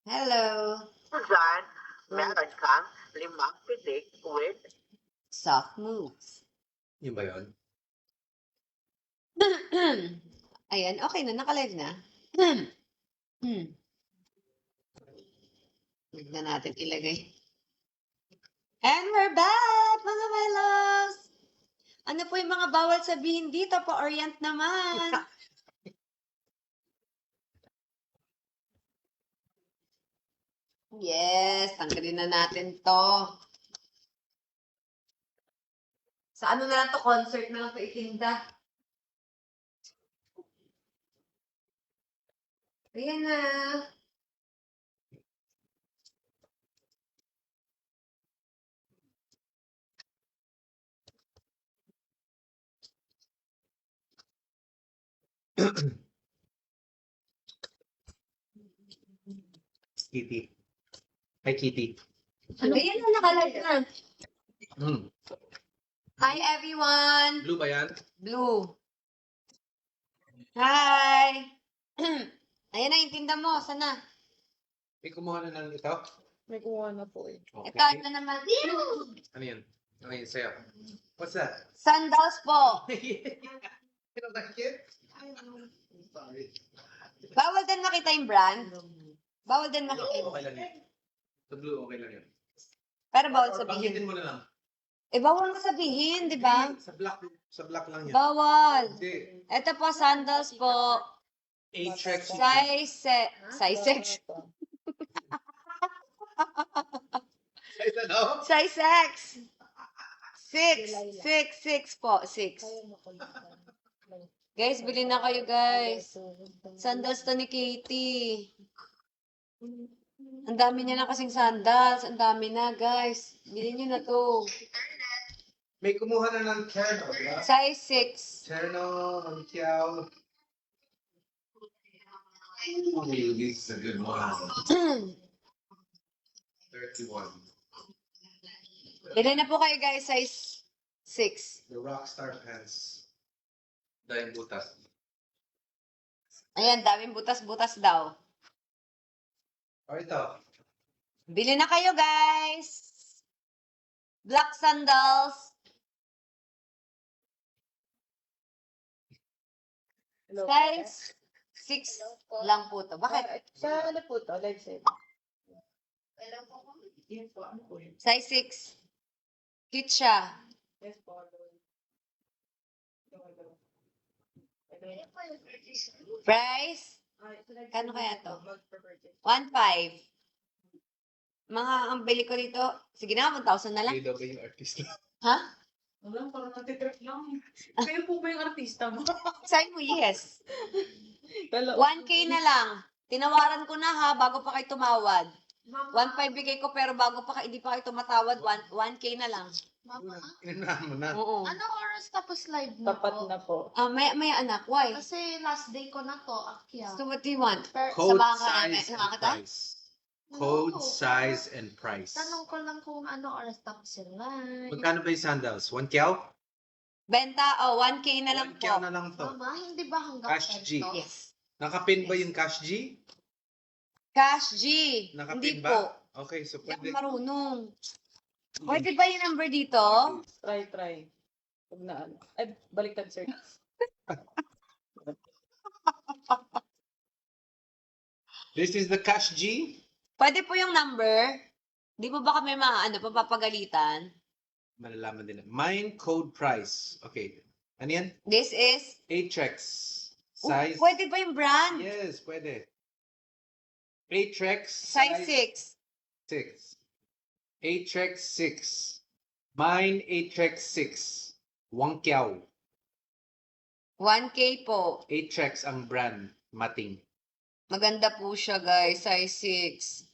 Hello. Susan, meron kang 5 pitik with Soft moves. Yun ba yun? Ayan, okay na. Naka-live na. Huwag na natin ilagay. And we're back, mga my loves! Ano po yung mga bawal sabihin dito? Pa-orient naman. Yes, tanggalin na natin to. Sa ano na lang to? Concert na lang to itinda. Ayan na. Kitty. Hi, Kitty. Ayan na, naka-live na. Mm. Hi, everyone! Blue ba yan? Blue. Hi! Ayan na, intinda mo. Sana. May kumuha na ng ito? May kuha na po eh. Okay. Ito, ito naman. Ano yan? Ano yan sa'yo? What's that? Sandals po. You don't like it? Sorry. Bawal din makita yung brand. Bawal din makita yung Okay lang yan. Sa blue, okay lang yan. Pero bawal Banggitin sabihin. mo na lang. Eh, bawal na sabihin, di ba? Sa black lang yan. Bawal. Hindi. Ito po, sandals po. A-Trex. Size 6. Size ano? Size X. 6 po. 6. Guys, bilhin na kayo, guys. Sandals to ni Katie. Ang dami niya na kasing sandals. Ang dami na, guys. Bilhin niyo na to. May kumuha na ng Terno, di ba? Size 6. Terno, Antiao. Oh, this is a good one. 31. Bilhin na po kayo, guys. Size 6. The Rockstar Pants. Dahil butas. Ayan, daming butas-butas daw. O ito. Bilhin na kayo, guys. Black sandals. Hello. Size 6 lang po to. Bakit? Sa ano po to? Live set. Yes po. Ano po yun? Size 6. Cute siya. Yes po. Price? Kano kaya to? 1.5. Mga ang bili ko dito, sige na, 1,000 na lang. Kayo daw ba yung artista? Ha? Wala, parang natitrip lang. Kayo po ba yung artista mo? Sabi mo, yes. 1K na lang. Tinawaran ko na ha, bago pa kayo tumawad. 1.5 bigay ko, pero bago pa hindi pa kayo tumatawad, 1K na lang. Mama, Inunahan mo na. Oo. ano oras tapos live mo? Tapat na po. May anak, why? Kasi last day ko na to, Akya. So what do you want? Code, Samahan ka namin. size, Samahan and kita? price. Code, No. size, and price. Tanong ko lang kung ano oras tapos yung live. Magkano ba yung sandals? 1 kyaw? Benta, 1K na lang 1 kyaw po. na lang to. Mama, hindi ba hanggang Cash G. 10 to? Yes. Nakapin ba yung Cash G? Cash G. Hindi Nakapin po. ba? Okay, so Hindi ako pwede. marunong. Pwede ba yung number dito? Try. Huwag na ano. Ay, baliktad sir. This is the Cash G. Pwede po yung number. Di mo ba kami papapagalitan? Malalaman din. Mine code price. Okay. Ano yan? This is... Atrex. Oh, Size. pwede ba yung brand? Yes, pwede. Atrex. Size 6. 6. Atrex 6. Mine Atrex 6. 1 kyaw. 1K po. Atrex ang brand. Mating. Maganda po siya, guys. Size 6.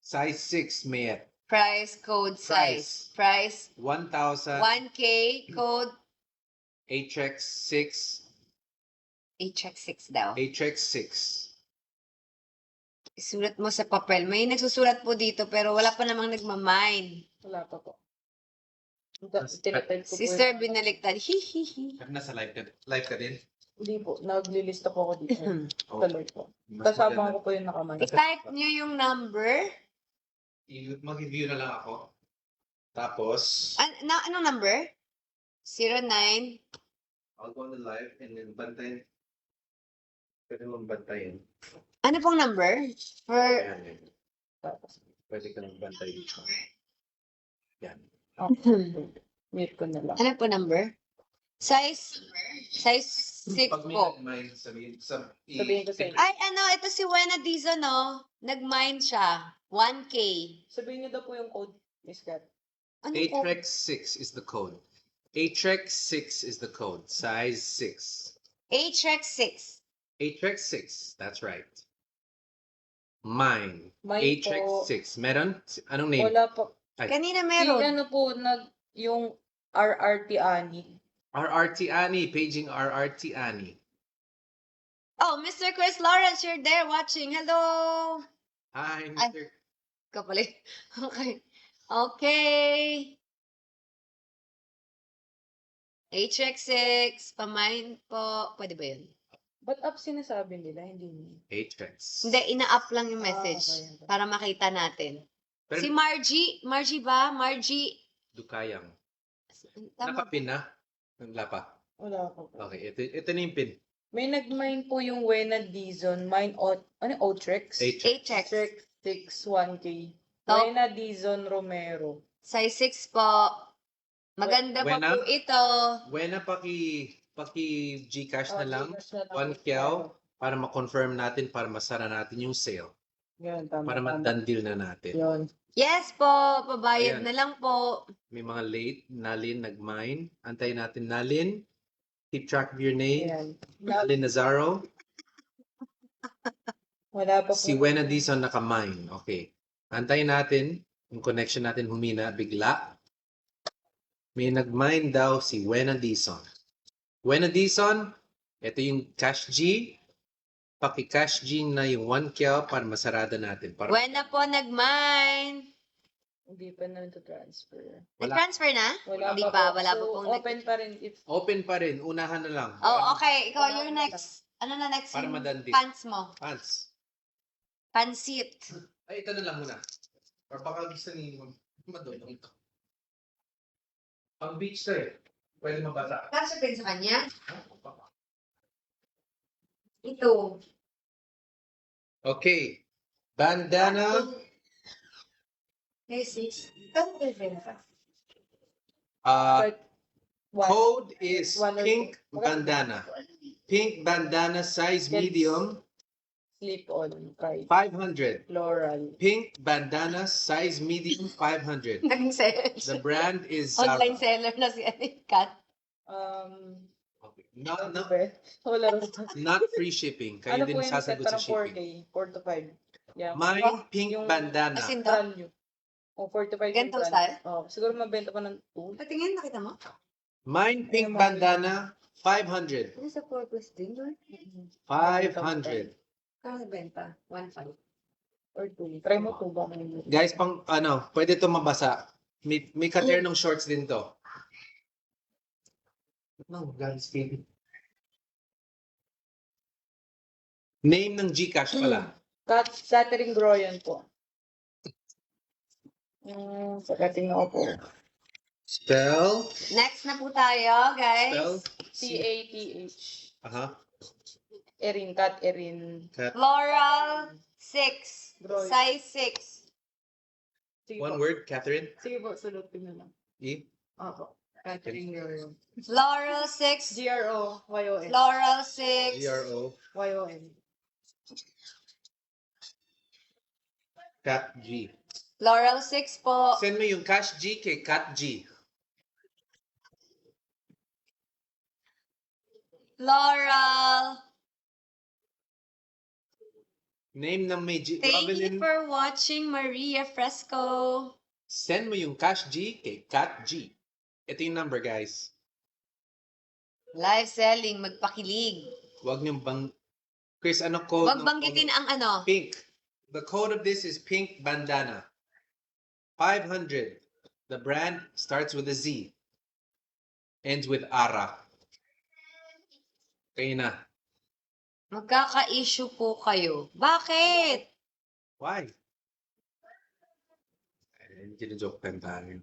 Size 6, Mayet. Price, code, size. Price, 1,000. 1K, code, Atrex 6. i-check 6 daw. Atrex 6. Isulat mo sa papel. May nagsusulat po dito, pero wala pa namang nagmamine. Wala pa po. Tinatype ko po Sister, binaliktad. Hihihi. Nasa live ka din? Hindi po. Naglilista po ako dito. Oh, Tuloy po. mas Kasama maganda. ko po yung nakamay. I-type nyo yung number. Mag-review na lang ako. Tapos, Anong number? 09. I'll go on the live and then bantayin. Pwede mong bantayin. Ano pong number? For Ayan, yan. Tapos, Pwede ka nang bantayin. Yan. mute ko na lang. ano po number? Size 6 Pag may po. nag-mine, sabihin Sabihin ko sa inyo. Ay, ito si Wena Dizon, no? Nag-mine siya. 1K. Sabihin niyo daw po yung code, Miss Kat. Ano po? Atrex 6 is the code. Atrex 6 is the code. Size 6. Atrex 6. Atrex 6. That's right. Mine. Mine Atrex po. 6. Meron? Anong name? Wala po. Ay. Kanina Si meron. ano po, yung RRT Ani. RRT Annie. Paging RRT Annie. Oh, Mr. Chris Lawrence, you're there watching. Hello. Hi, Ay. Mr. Kapali. Okay. Okay. HX6, pamain po. Pwede ba yun? Ba't up sinasabi nila? Hindi niyo. Atrex. Hindi, ina-up lang yung message okay. para makita natin. Pero- Si Margie ba? Margie. Dukayang. Tama. Nakapin na? Wala pa. Wala po. Okay, ito na yung pin. May nag-mine po yung Wena Dizon. Outrex? Atrex. HX. Outrex 6 1K. Top. Wena Dizon Romero. Size 6 po. Maganda pa Wena? po ito. Wena paki Gcash na lang. Gcash na lang. 1 kyaw para ma-confirm natin, para masara natin yung sale. Yun, tama. Para tama. ma-done deal na natin. Yun. Yes po, pabayad Ayan. na lang po. May mga late. Nalin nag-mine. Antayin natin Nalin. Keep track of your name. Ayan. Nalin Nazaro. Wala pa po. Si Wena Dizon naka-mine. Okay. Antayin natin. Yung connection natin humina bigla. May nag-mine daw si Wena Dizon. Wena Dizon, ito yung cash G. Paki-cash G na yung 1 kyaw para masarada natin. Para Wena po nag-mine. Hindi pa na ito transfer. Wala. Nag-transfer na? Wala Hindi pa pa, po. wala So, pa pong open pa rin. open pa rin. Unahan na lang. Oh, okay. Ikaw, your next. Ano na next? Para yung madandi. pants mo. Pants. Pansit. Ay, ito na lang muna. Or baka gusto ni madulong ito. Pang beach to eh. Pwede mabasa. Kasi din sa kanya. Ito. Okay. Bandana. Yes, yes. Kano ba yun? Uh, One. code is One or pink two. bandana. Pink bandana size Yes. medium, Slip on. Kay 500. Floral. Pink bandana size medium, 500. Naging The brand is online Zara. seller na si Kat. Okay. Not, not, Wala rin. not free shipping. Kayo Ano po din yung set? sasagot sa Parang 4K. shipping. 4 to 5. Yeah. Mine, pink yung- bandana. As in to. Brand new. O, 4 to 5. Ganito style? Oh, siguro mabenta pa ng 2. Patingin, nakita mo? Mine, pink bandana, 500. Ano sa purpose din doon? 500. Kano benta? 1.5. Or 2. Try mo 2 ba? Guys, pang ano, pwede to mabasa. May katernong shorts din to. No, guys, baby. Name ng Gcash pala. Catering Groyan po. Sakating ako po. Spell. Next na po tayo, guys. Spell. C-A-T-H. Aha. Erin, Cat Erin. Cat. Floral 6. Groy. Size 6. Sige One po. word, Catherine. Sige po, salutin na lang. E. Opo. Catering Groyan. Floral 6. G-R-O-Y-O-N. Floral 6. G-R-O. Y-O-N. Cat G. Floral 6 po. Send mo yung cash G kay Cat G. Floral. Name ng may G. Thank you Robin, for watching, Maria Fresco. send mo yung cash G kay Cat G. Ito yung number, guys. Live selling, magpakilig. Huwag niyong bang... Chris, ano code? Wag banggitin ang ano. Pink. The code of this is pink bandana. 500. The brand starts with a Z. Ends with Ara. Kayo na. Magkaka-issue po kayo. Bakit? Why? Ay, joke lang tayo.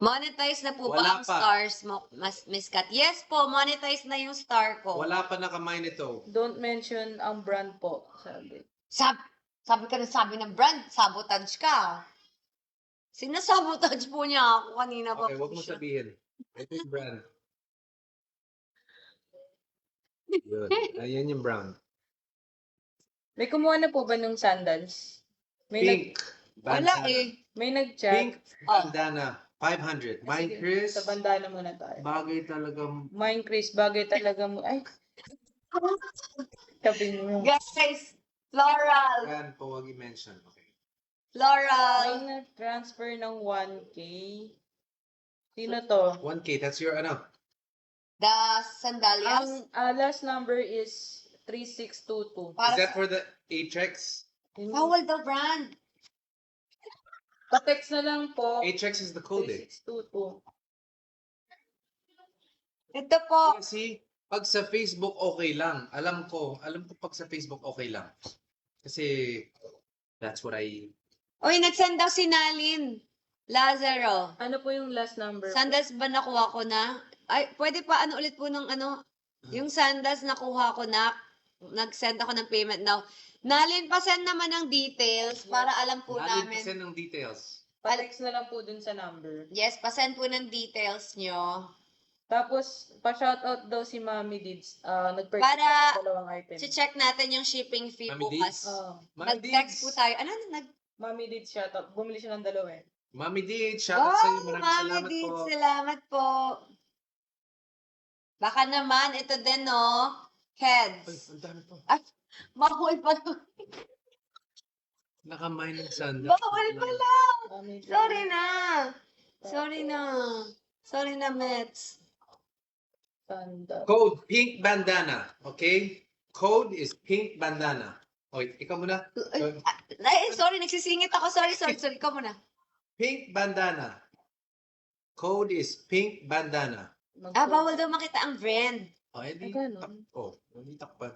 Monetize na po Wala ba ang pa. stars mo, Miss Kat? Yes po, monetize na yung star ko. Wala pa nakamine ito. Don't mention ang brand po, sabi. Sabi ka na sabi ng brand, sabotage ka. Sinasabotage po niya ako kanina pa Okay, po wag mo siya. sabihin. Ito yung brand. Yun. Ayan yung brand. May kumuha na po ba ng sandals? May Pink. Wala Bandana. may nag-chat. Pink bandana. 500. Mine, Sige, Chris. Sa bandana muna tayo. Bagay talagang... Mine, Chris, bagay talaga mo. Ay, tabi mo. Guys, floral. Yan po, wag i-mention. Okay. Floral. May nag-transfer ng 1K. Sino to? 1K, that's your ano? The sandalias. Ang last number is 3622. Is Para that for the Atrix? bawal daw brand. Pa-text na lang po. Atrix is the code eh. 3622. Ito po. Kasi pag sa Facebook okay lang. Alam ko pag sa Facebook okay lang. Kasi that's what I... Uy, nag-send daw si Nalin. Lazaro. Ano po yung last number? Sandals ba nakuha ko na? Ay, pwede pa ano ulit po ng ano? Yung sandals nakuha ko na. Nag-send ako ng payment now. Nalin, pa-send naman ng details para alam po namin. Send ng details. Pa-text na lang po dun sa number. Yes, pa-send po ng details nyo. Tapos, pa-shoutout daw si Mami Dids. Nag-purchase Para ng dalawang item. check natin yung shipping fee Mami bukas. Dids. Mami Nag-text Dids. po tayo. Ano? Mami Dids, shoutout. Bumili siya ng dalawa eh. Mami Dids, shoutout sa iyo. Maraming Mami salamat Dids, po. salamat po. Baka naman, ito din, no? Ay, Heads. ang dami po. Bawal pa to. Nakamine ng sandal. Bawal pala. Mami Dids. Sorry na. Sorry na. Sorry na, Mets. Sandal. Code pink bandana. Okay? Code is pink bandana. Okay, ikaw muna. Ay, sorry, nagsisingit ako. Sorry. Ikaw muna. Pink bandana. Code is pink bandana. Bawal daw makita ang brand. Oh, edi. Ay, ganun. Hindi takpan.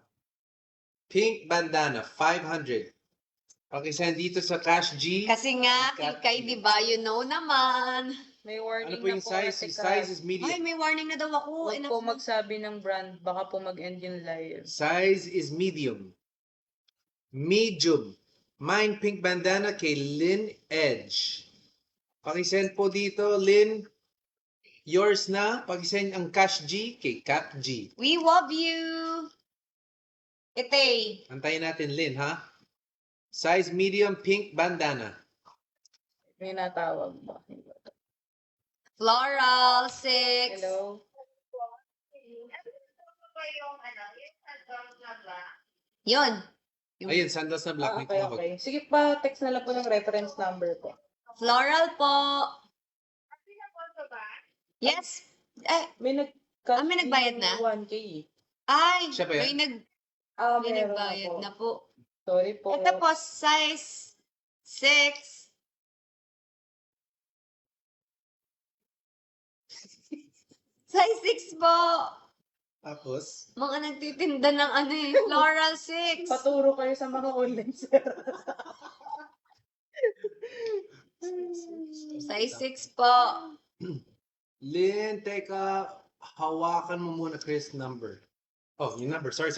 Pink bandana, 500. Pakisend dito sa Cash G. Kasi nga, Cut. kay di ba, you know naman. May warning Ano po yung na po. size? Ate Yung size is Ay, medium. may warning na daw ako. Huwag po magsabi ng brand. Baka po mag-end yung live. Size is medium. Medium. Mine pink bandana kay Lynn Edge. Pakisend po dito, Lynn. Yours na. Pakisend ang Cash G kay Cap G. We love you. Ite. Antayin natin, Lynn, ha? Size medium pink bandana. May natawag ba? Floral 6. Hello? Yun. Ayun, sandals na black. May Okay, tumawag. okay. Sige pa, text na lang po ng reference number po. Floral po. Yes. May may nagbayad na? 1K eh. Ay, Siya ba yan? may Meron nagbayad po. na po. Sorry po. Ito po, size 6. Size 6 po. Tapos, Mga nagtitinda ng ano eh, floral 6. Paturo kayo sa mga online sir. Size 6 po. Lynn, teka, hawakan mo muna Chris number. Oh, yung number. Sorry.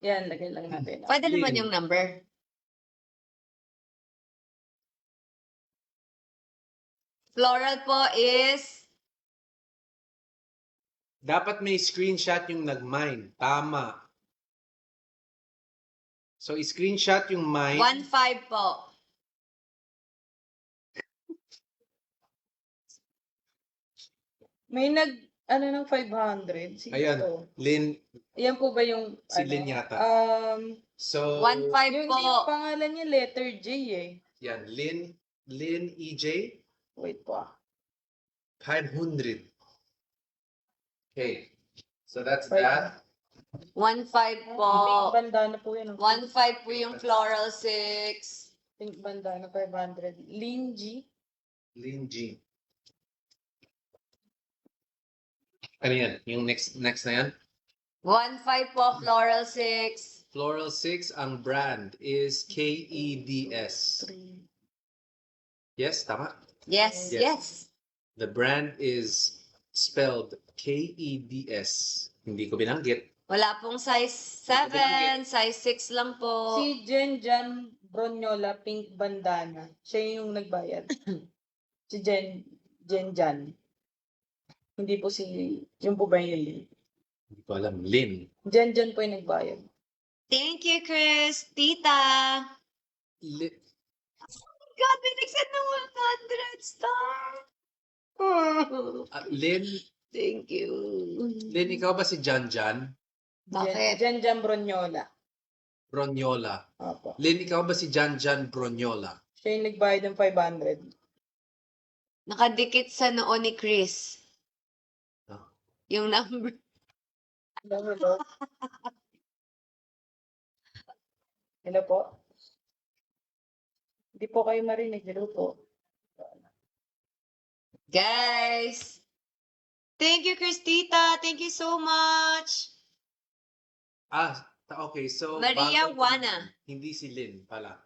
Yan, lagyan lang natin. Pwede naman yung number. Floral po is Dapat may screenshot yung nag-mine. Tama. So, i-screenshot yung mine. 1.5 po. May ng 500. Sino Ayan. to? Lynn, Yan po ba yung, si Lynn yata. So, 1.5 yung po. pangalan niya letter J eh. yan. Lynn EJ, Wait po ah. 500. Okay. So, that's Right. that. 1.5 po. Pink bandana po yun. 1.5 po yung floral 6. Pink bandana 500. Lin G. Lynn G. Ano yan? Yung next na yan? 1.5 po, Floral 6. Floral 6, ang brand is KEDS. Yes, tama? Yes, Yes. yes. The brand is spelled KEDS. Hindi ko binanggit. Wala pong size 7, size 6 lang po. Si Jen Bronyola, pink bandana. Siya yung nagbayad. Si Jen Jan. Hindi po yung po ba yung Lin? Hindi ko alam. Lin. Jen po yung nagbayad. Thank you, Chris. Tita. God, binigsan ng 100 star. Lin, Thank you. Lin, ikaw ba si Jan Jan Bakit? Jen Bronyola. Bronyola? Opo. Lin, ikaw ba si Jan Jan Bronyola? Siya yung nagbayad ng 500. Nakadikit sa noo ni Chris. Oh. Yung number. Hello po. Hello po. Hindi po kayo marinig. Hello po. Guys. Thank you, Christita. Thank you so much. Okay. So, Maria bago- Juana. Hindi si Lin pala.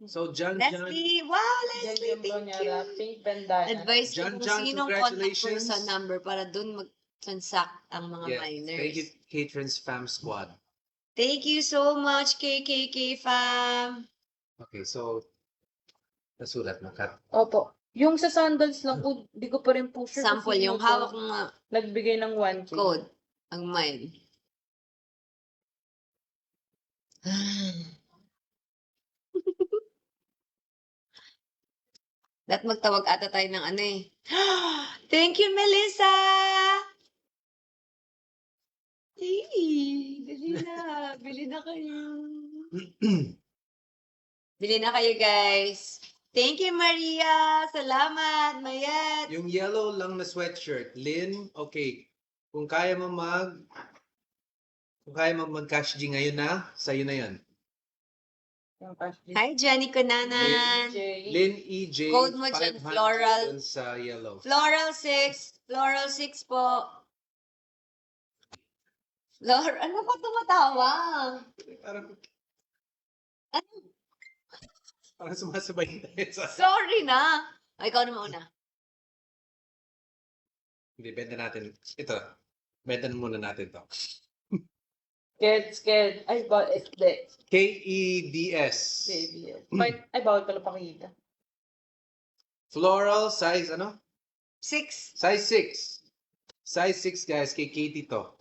So, Jan Jan. Leslie. Wow, Leslie. Jen Thank Bronyola, you. pink bandana. Advice ko Jan kung Jan, sinong contact congratulations. person number para dun mag-transact ang mga Yes. minors. Thank you, Catrins Fam Squad. Thank you so much, KKK fam. Okay, so, nasulat mo, Kat. Opo. Yung sa sandals lang po, di ko pa rin po sure. kung Sample, sino yung po hawak ng nagbigay ng 1K. code. Ang mine. Dapat magtawag ata tayo ng ano eh. Thank you, Melissa! Bili na. Bili na kayo. Bili na kayo, guys. Thank you, Maria. Salamat, Mayet. Yung yellow lang na sweatshirt, Lin, okay. Kung kaya mo mag-cash G ngayon na, sa'yo na yan. Yung cash gift. Hi, Jenny Kunanan. J. Lin EJ, Code mo dyan, 500 floral. dun sa yellow. Floral 6. Floral 6 po. Ano pa tumatawa? Parang, parang sumasabay tayo sa... Sorry na. O, ikaw na mauna. Hindi, benta natin. Ito, benta muna natin to. Scared. Ay, KEDS. baby. Ay, bawal pala pakita. Floral size, ano? 6. Size 6. Size 6, guys, kay Katie to.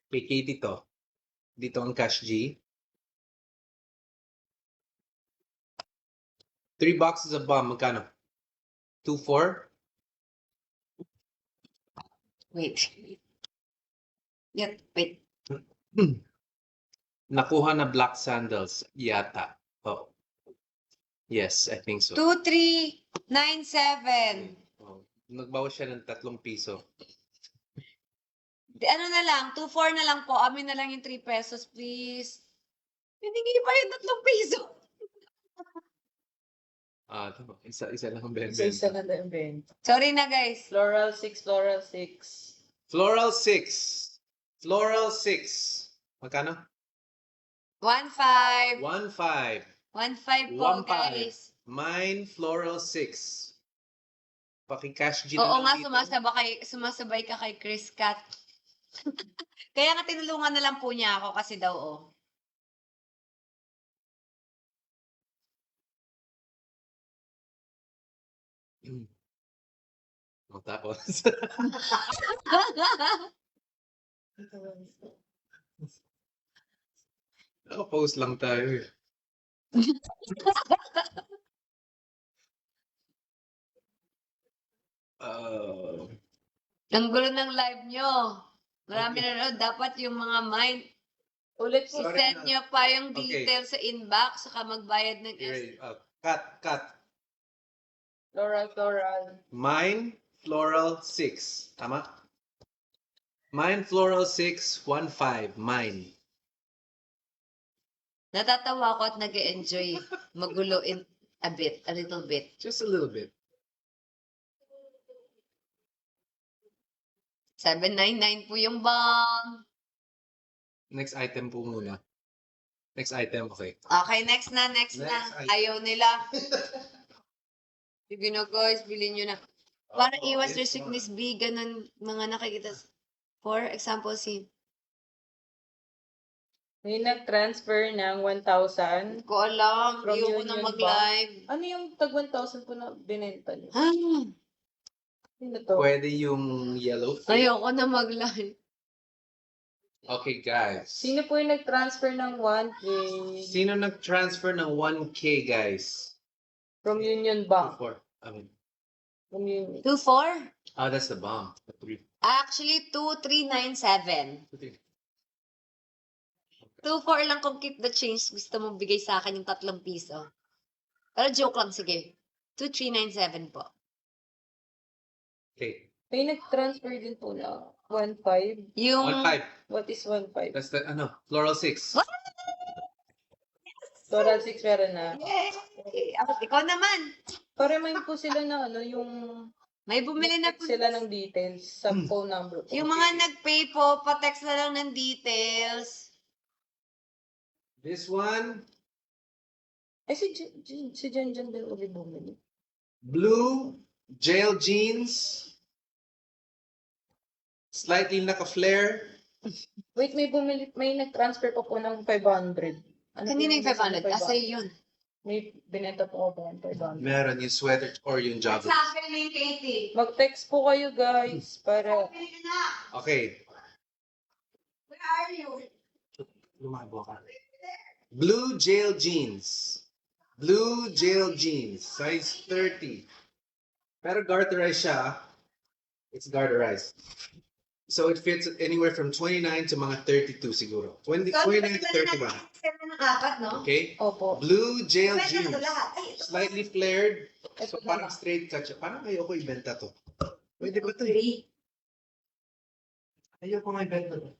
Kay Katie to. Dito ang cash G. 3 boxes of bomb, magkano? 2-4? Wait. Yep, wait. Nakuha na black sandals, yata. Oh. Yes, I think so. 2397. Oh. Nagbawas siya ng 3 piso. Ano na lang, 24 na lang po. Amin na lang yung 3 pesos, please. Hiningi pa yung 3 piso. Tama. Isa lang ang benta. Isa na lang Ben. Sorry na, guys. Floral 6, Floral 6. Floral 6. Floral 6. Magkano? 1.5. 1.5. 1.5 po, 1.5. guys. Mine, Floral 6. Paki-cash G Oo na nga, lang dito. sumasabay ka kay Chris Cat. Kaya nga tinulungan na lang po niya ako kasi daw, oh. O, tapos. Naka-post lang tayo eh. Ang gulo ng live nyo. Marami na nanood. Dapat yung mga mind, Ulit po. Sorry i-send na. nyo pa yung Okay. details sa inbox, saka magbayad ng Cut. Floral. Mine, Floral 6. Tama? Mine, Floral 6, 1.5. Mine. Natatawa ako at nag-enjoy. Magulo a little bit. Just a little bit. 799 po yung bomb. Next item po muna. Next item, okay. Okay, next na. Next item. Ayaw nila. Sige na guys, bilhin nyo na. Para iwas this restrict one. Miss B, ganun mga nakikita. For example, si May nag-transfer ng 1,000. Hindi ko alam, From ayoko na Union mag-live. Ano yung tag 1,000 po na binenta niyo? Ah, Sino to? Pwede yung yellow. ayoko na mag-live. Okay, guys. Sino po yung nag-transfer ng 1K Sino nag-transfer ng 1K, guys? from Union Bank? Four. I mean, From Union. 2-4? that's the bomb. The three. Actually, 2,397. 2-4 lang kung keep the change. Gusto mong bigay sa akin yung 3 piso. Pero joke lang, sige. 2,397 po. Okay. May nag-transfer din po na 1,500. Yung 1.5. What is 1,500? That's the, floral 6. What? Total 6 meron na. Yay! Ikaw naman. Pa-remind po sila na yung May bumili na po. text sila ng details sa phone number po. Yung mga nag-pay po, pa-text na lang ng details. This one, Eh, si Jen din ulit bumili. blue, jail jeans, slightly naka-flare. Wait, may nag-transfer pa po ng 500. Ano Kanina po yung 500. Asa yun? May binenta po ako ng 500. Meron yung sweater or yung What's joggers. happening, Katie? Mag-text po kayo guys para Okay. Where are you? Lumabo ka. Blue jail jeans. Blue jail jeans. Size 30. Pero garterized siya. It's garterized. So it fits anywhere from 29 to mga 32 siguro. 29 to 31. Ng apat, no? Okay? Opo. Blue jail Pwede na jeans. ito lahat. Ay, ito. Slightly flared. So Ito na parang lang. straight cut siya. Parang ayoko ibenta to. Pwede ba to? Three. Ayoko nga ibenta to.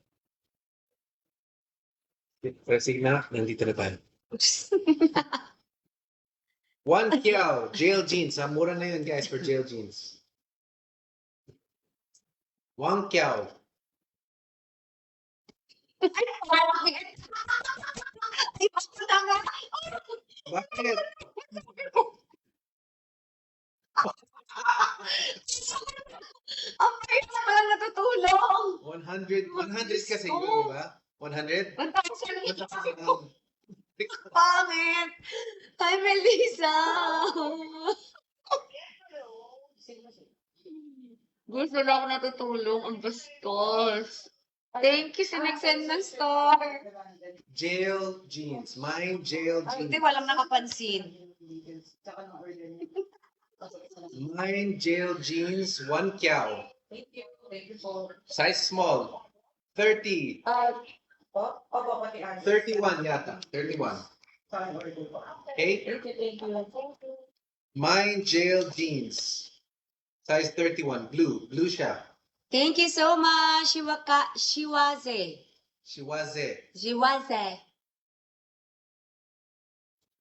Pero sige na, nandito na tayo. One Kiao, jail jeans. Mura na yun guys for jail jeans. One Kiao. Ay, basta nga. Bakit? Ang payat na pala natutulong. 100 kasi yun, di ba? 100? 1,000. 1,000. Pangit. Hi, Melissa. Gusto na ako natutulong. Ang bastos. Thank you sa nag-send ng star. Jail jeans. Mine jail Ay, jeans. hindi, walang nakapansin. Mine jail jeans. One Kiao. Size small. 30. 31 yata. 31. Okay? Thank you. Mine jail jeans. Size 31. Blue. Blue siya. Thank you so much, Shiwaze. Shiwaze.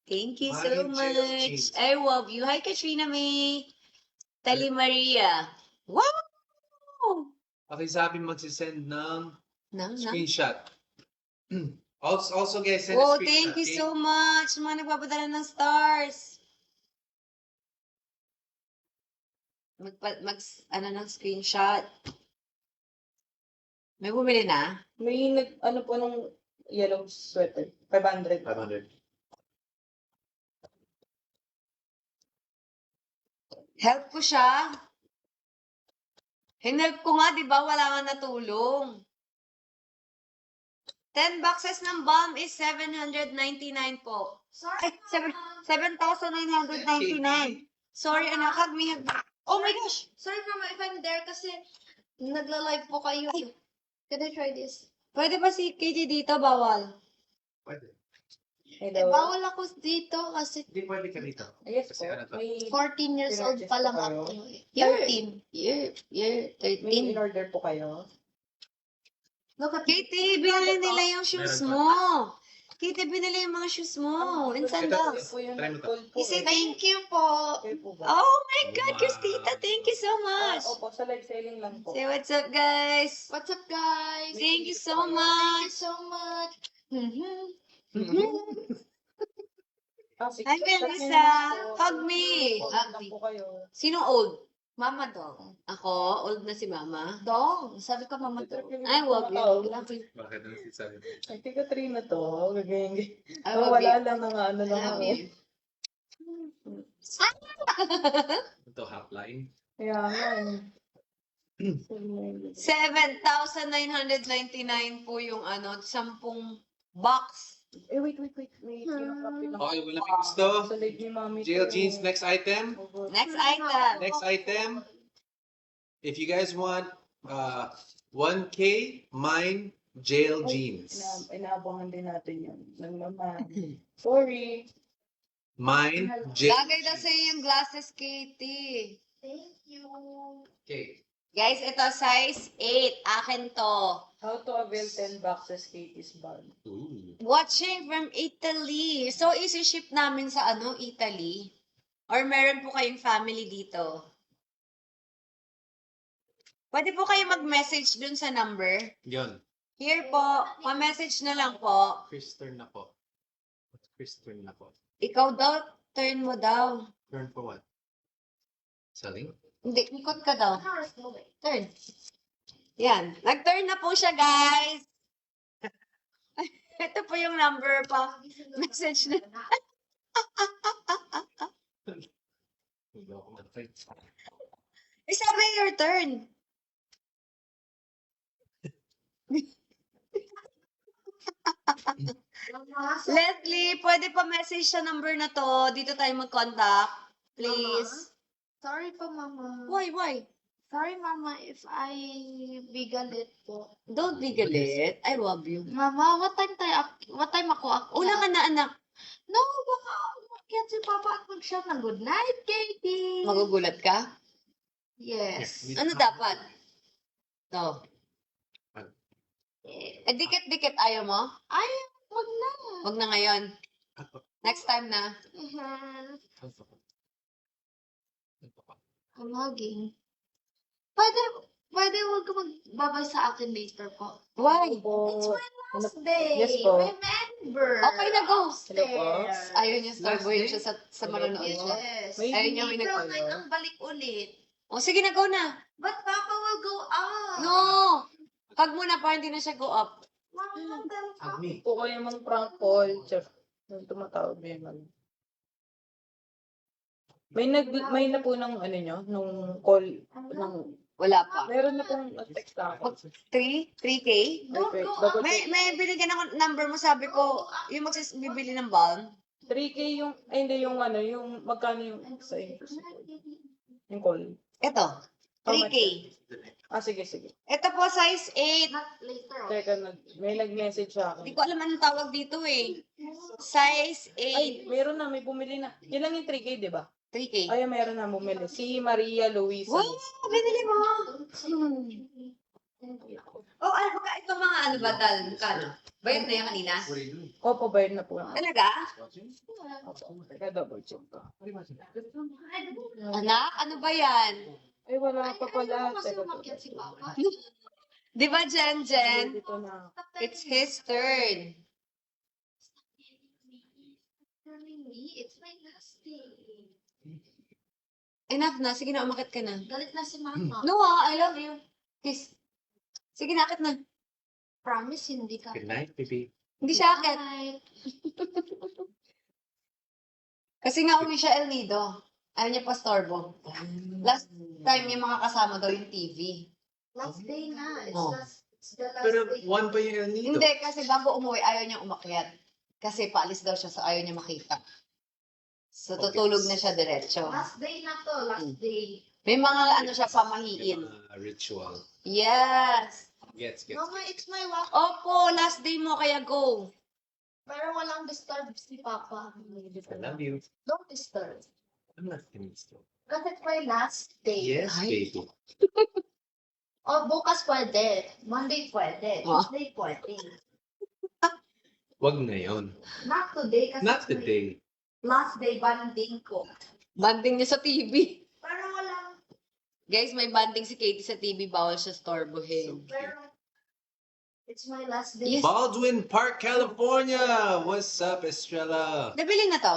Thank you My so jail much. jeans. I love you. Hi, Katrina May. Tali Maria. Wow! Okay, sabi magsisend ng Nang, nang. screenshot. Also guys, send a Oh, screenshot. thank you okay? so much. Mga nagpapadala ng stars. Ano ng screenshot. May bumili na? May ano po nung yellow sweater. 500. 500. Help ko siya. Hinelp ko nga, di ba? Wala nga natulong. 10 boxes ng bomb is 799 po. Sorry, Ay, 7,999. Sorry, anak. Hug me, hug me. Oh my gosh! sorry mama if I'm there kasi nagla-live po kayo. Ay. Can I try this? Pwede ba si Katie dito? Bawal. Pwede. Hello. Bawal ako dito kasi Hindi pwede ka dito. Yes Kasi po. ano to? May 14 years old pa lang ako. You're 13. You're 13. in-order po kayo. Look at Katie, bilhin nila yung shoes Meron mo. Kitty, binili yung mga shoes mo. And Ito, sandals. Po yun, Try mo to. call po. You say eh. thank Thank you po. Kayo po ba? Oh my God, Wow. Christita, thank you so much. Opo, sa live selling lang po. Say what's up, guys. What's up, guys? Thank you so Thank you much. so much. Ah, sige. Hi, Chat niyo Melissa. naman po. Hug me. Comment lang po kayo. Sino old? Mama Dong. Ako? Old na si Mama? Dong. Sabi ko Mama Dong. Ay, wag yun. Love you. Bakit ano si Sabi? Ay, tika Trina to. Gagawin. I Oh, love wala you. lang nga ano lang Love ako. you. Ito, hotline. Kaya nga eh. 7,999 po yung 10 box. Eh, wait. Kinakapi lang. Okay, wala may gusto. Sa live ni Mami. Jail to. jeans, next item. Next item. Next item. If you guys want 1K, mine jail jeans. Inaabangan din natin yun. Nagmamahal. Sorry. Mine jail Lagay na sa'yo yung glasses, Katie. Thank you. Okay. Guys, ito size 8. Akin to. How to avail 10 boxes Katie's bag. Ooh. Watching from Italy. So, isi-ship namin sa Italy? Or meron po kayong family dito? Pwede po kayo mag-message dun sa number. Yun. Here po, ma-message na lang po. Chris turn na po. Chris turn na po. Ikaw daw, turn mo daw. Turn for what? Selling? Hindi, ikot ka daw. Cars, no way. Turn. Yan. Nag-turn na po siya, guys. Ito po yung number pa. Message na. Hindi ako mag-try. Sabi your turn. Leslie, pwede pa message sa number na to. Dito tayo mag-contact. Please. Sorry po, Mama. Why? Sorry, Mama, if I be galit po. Don't be galit. I love you. Mama, what time ako akyat? Una ka na, anak. No, baka umakyat si Papa at mag-shout ng good night, Katie. Magugulat ka? Yes. Ano dapat? To. Ano? Dikit-dikit ayaw mo? Ay, wag na. Wag na ngayon. Next time na. Mhm. Ano I'm hugging. Pwede wag ka magbabay sa akin later po. Why? It's my last day. Yes po. Remember. Okay na, go. Hello po. Ayaw niya starboy siya sa manonood siya. Yes. May- Ayaw niya may April nag- 9 ang balik ulit. O sige na, go na. But Papa will go out. No! Hug muna pa, hindi na siya go up. Mama, then Hug me. Po kayo mang prank call. Chef. Nung tumatawag may mag... May na po ng ano nyo, nung call, ng, Wala pa. meron na pong text ako. 3K? Don't Wait, go double out. May binigyan ako number mo, sabi ko, yung bibili ng balm. 3K yung, ay hindi yung ano, yung magkano yung sa yung call. Ito, 3K. Ah, sige. Ito po, size 8. Not later. Teka, may nag-message sa Hindi akin. ko alam anong tawag dito eh. Size 8. Ay, meron na, may bumili na. Yan lang yung 3K, di ba? 3K. Ay, meron na bumili. Si Maria Luisa. Wow, binili mo. Oh, ano ba? Ito mga ano ba, Dal? Kano? Bayad na yan kanina? What are you doing? Opo, bayad na po. Talaga? Watching? Opo, teka, double check ko. What are you watching? Anak, ano ba yan? Ay, wala pa pala. Kasi Teka, umakyat si Papa. Di ba, Jen? dito na. It's his turn. Telling me, it's my last day. Enough na. Sige na, umakit ka na. Galit na si Mama. No, I love you. Kiss. Sige na, akit na. Promise, hindi ka. Good night, baby. Hindi siya akit. Night. Kasi nga uwi siya El Nido. Ayaw niya pa storbo. Last time yung mga kasama daw yung TV. Last day na. It's Oh. it's the last Pero day. one pa yung El Nido. Hindi, kasi bago umuwi, ayaw niya umakyat. Kasi paalis daw siya, so ayaw niya makita. So tutulog na siya diretso. Last day na to. Last day. May mga ano siya, pamahiin. Ritual. Yes. Gets. Mama, it's my last. Opo, last day mo, kaya go. Pero walang disturb si Papa. I love you. Don't disturb. I'm not finished still. Kasi it's my last day. Yes, Ay. baby. O, bukas pwede. Monday pwede. Ah. Tuesday pwede. Wag na yun. Not today kasi Not it's my today. last day banding ko. Banding niya sa TV. Pero walang, Guys, may banding si Katie sa TV. Bawal siya storbohin. pero it's my last day. Yes. Baldwin Park, California! What's up, Estrella? Nabili na to?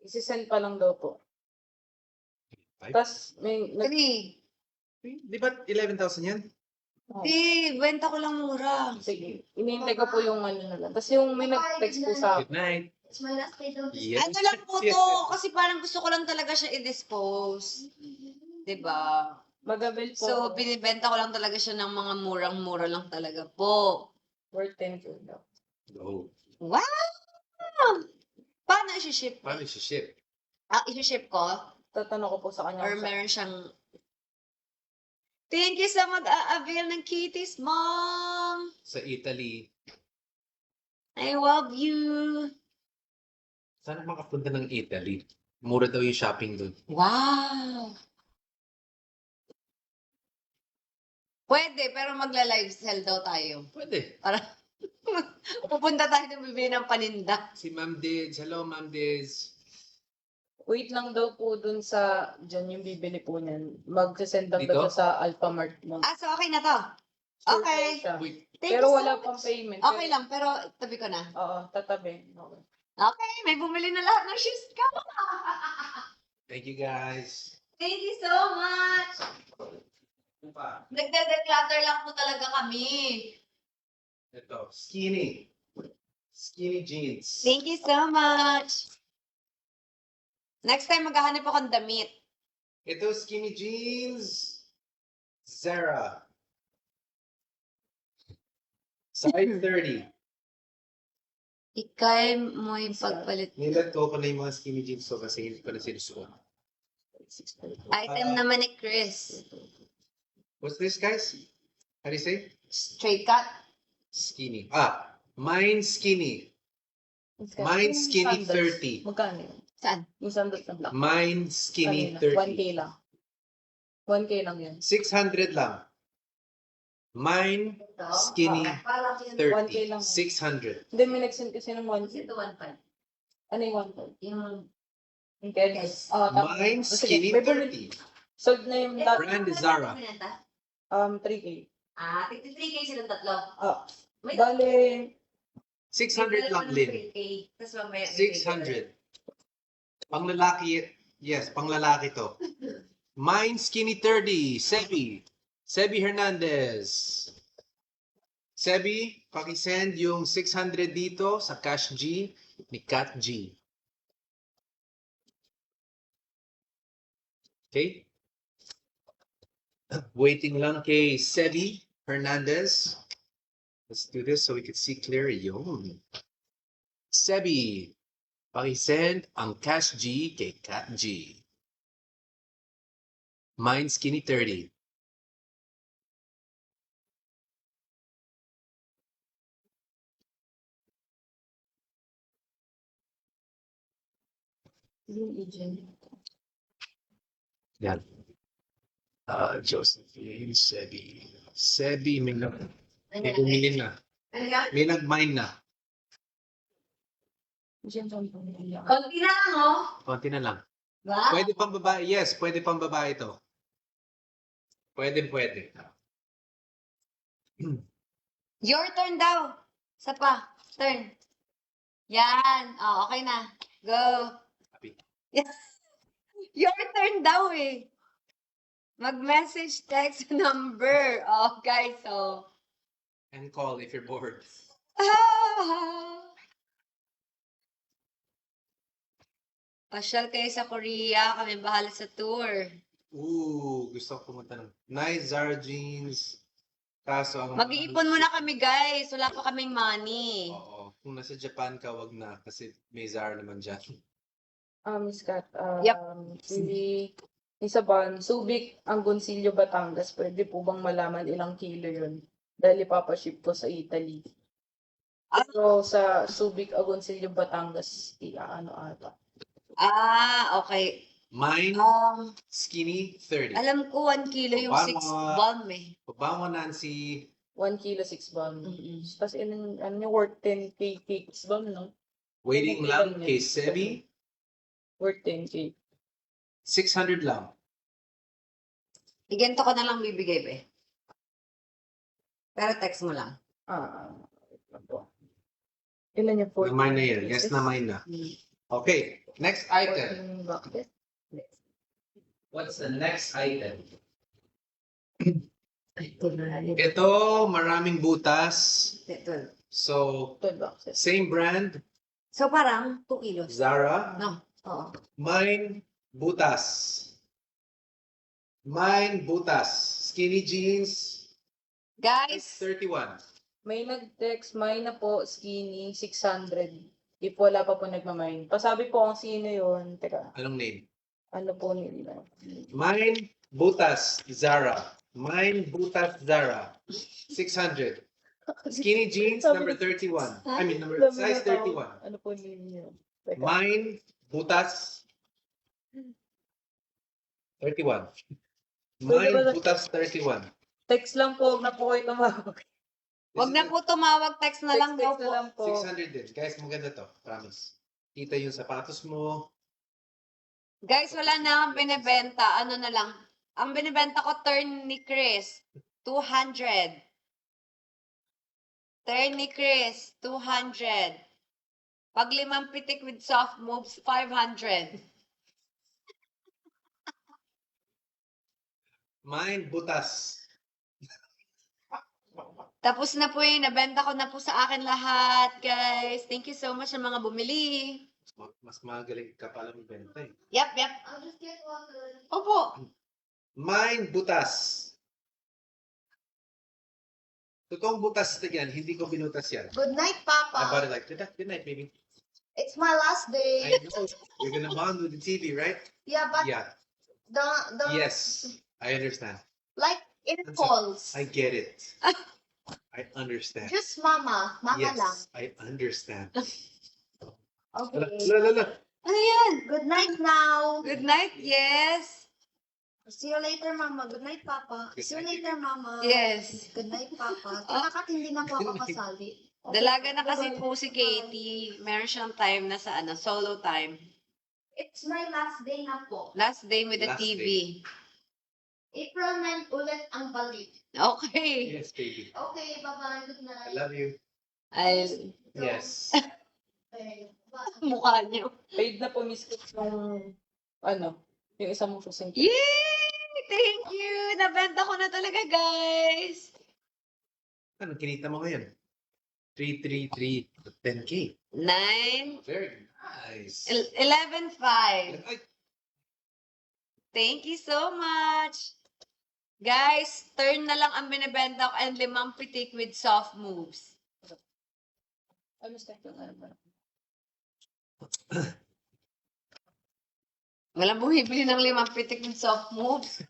Isisend pa lang daw po. Five? Tapos, may, Three. Di ba 11,000 yan? Di, benta ko lang mura. sige, inintay ko po yung ano na lang. Tapos yung may nag-text po sa Good night. It's my last day daw. Yes. Ano lang po Yes, to, yes. kasi parang gusto ko lang talaga siya i-dispose. Diba? Magabil po. So, binibenta ko lang talaga siya ng mga murang-mura lang talaga po. worth 10 po daw. Go. Wow! Paano isi-ship? Paano siya-ship? Ah, isi-ship ko? Tatanong ko po sa kanya. Or kung sa- meron siyang... Thank you sa mag-a-avail ng Kitty's mom! Sa Italy. I love you! Sana makapunta ng Italy. Mura daw yung shopping doon. Wow! Pwede, pero magla-live sell daw tayo. Pwede. Para pupunta tayo ng bibili ng paninda. Si Ma'am Dids. Hello, Ma'am Dids. Wait lang daw po dun sa, dyan yung bibili po niyan. Mag-send lang Dito? daw siya sa Alphamart. Mo. Ah, so okay na to. Sure Okay. po siya. Wait. Thank Pero you so wala much. pang payment. Okay lang, pero tabi ko na. Oo, tatabi. Okay. Okay, may bumili na lahat ng shoes ka. Thank you, guys. Thank you so much. Nagde-declutter lang po talaga kami. Ito, skinny. Skinny jeans. Thank you so much. Next time, maghahanap ako ng damit. Ito, skinny jeans. Zara. Size 30. Ikay mo yung pagpalit. Nilat ko na yung mga skinny jeans ko kasi hindi ko na sinusuot. Item naman ni Chris. What's this, guys? How do you say? Straight cut. Skinny. Ah, mine skinny. Mine Yung skinny sandals, 30. Magkano yun? Saan? Yung sandals na black. Mine skinny Kanina, 1K 30. lang. 1K lang yun. 600 lang. Mine skinny Parang yun. 1K 30. lang. 600. Hindi, may nag-send kasi ng 1K. Ito 1.5. Ano yung 1K? Yung Yung Keds. Yes. Mine skinny May bumili- 30. Sold na yung Brand is Zara. 3K. Ah, 53K silang tatlo. Ah, May bale, 600 lang, Lin. 3K. Tapos mamaya. 600. Pang lalaki, yes, pang lalaki to. Mine skinny 30, Sebi. Sebi Hernandez. Sebi, pakisend yung 600 dito sa Cash G ni Kat G. Okay? Waiting lang kay Sebi Hernandez. Let's do this so we can see clear. Yun. Sebi, pakisend ang Cash G kay Kat G. Mine skinny 30. yung agent. Yan. Josephine, Sebi. Sebi, may bumili na. Ano yan? May nag-mine na. Agent ang pamilya. Konti na lang, oh. Konti na lang. Ba? Pwede pang babae. Yes, pwede pang babae to. Pwede, pwede. Your turn daw. Sa pa. Turn. Yan. Oh, okay na. Go. Happy. Your turn daw eh. Mag-message, text, number. Okay, so. And call if you're bored. Pasyal kayo sa Korea. Kami bahala sa tour. Ooh, gusto ko pumunta ng nice Zara jeans. Kaso ang... Mag-iipon muna kami, guys. Wala pa kaming money. Oo. Kung nasa Japan ka, wag na. Kasi may Zara naman dyan. Miss Kat, Yep. si isa ba, Subic, Angoncillo, Batangas, pwede po bang malaman ilang kilo yun? Dahil ipapaship ko sa Italy. Pero sa Subic, Agoncillo, Batangas, ano ata. Ah, okay. Mine, skinny 30. Alam ko 1 kilo yung 6 Obama. bomb eh. Obama Nancy, 1 kilo 6 bomb. Mm-mm. Tapos ano yung worth 10k cake 6 bomb, no? Waiting lang kay Sebi, Worth 10k. 600 lang. Igento ko na lang bibigay, be. Pero text mo lang. Wait lang po. Ilan yung 14? Na mine na yan. Yes, na mine na. Okay, next item. 14 bucket. What's the next item? Ito na. Ito, maraming butas. Ito. So, 12 boxes. same brand, So, parang 2 kilos. Zara. No. Oo. Mine, butas. Mine, butas. Skinny jeans, Guys, 31. May nag-text, may na po, skinny, 600. Di po wala pa po nagmamine. Pasabi po kung sino yun. Teka, Anong name? ano po nila? Mine, butas, Zara. Mine, butas, Zara. 600. Skinny jeans, number 31. I mean, size 31. Ano po nila? Teka. Mine, butas, 31. Mine, butas, 31. Text lang po, huwag na po kayo tumawag. wag na po tumawag. Text na lang daw Text na po. lang po. 600 din. Guys, maganda to. Promise. Kita yung sapatos mo. Guys, wala na akong binibenta. Ano na lang. Ang binibenta ko, turn ni Chris. 200. Turn ni Chris. 200. Pag 5 pitik with soft moves, 500. Mine, butas. Tapos na po yun. Nabenta ko na po sa akin lahat, guys. Thank you so much sa mga bumili. Mas magaling ka pala magbenta eh. Yep, yep. I'll just get water. Opo. Mine, butas. Totoong butas na yan. Hindi ko binutas yan. Good night, I bought Papa. it like, good night, baby. It's my last day. I know. You're gonna bond with the TV, right? Yeah, but Yeah. the Yes. I understand. like it That's calls. I get it. I understand. Just Mama. Mama lang. Yes, I understand. Okay. La. Ano yan? Good night now. Good night, yes. See you later, Mama. Good night, Papa. Good See you night, later, Mama. Yes. Good night, Papa. Tinakat hindi na po ako kasali. Dalaga na kasi po si Katie. Meron siyang time na sa solo time. It's my last day na po. Last day with the Last TV. April 9 ulit ang balik. Okay. Yes, baby. Okay, bye-bye. Good I night. love you. Ay, Yes. Okay, bye. mukha niyo. Paid na po, Miss Cook, yung isang mo susing. Yay! Thank you! Nabenta ko na talaga, guys. Ano kinita mo ngayon? 333 10K. 9, Very nice. 11.5. Ay, Thank you so much. Guys, turn na lang ang binibenta ko and 5 pitik with soft moves. Ano sa yung ano? Walang bumibili ng 5 pitik with soft moves.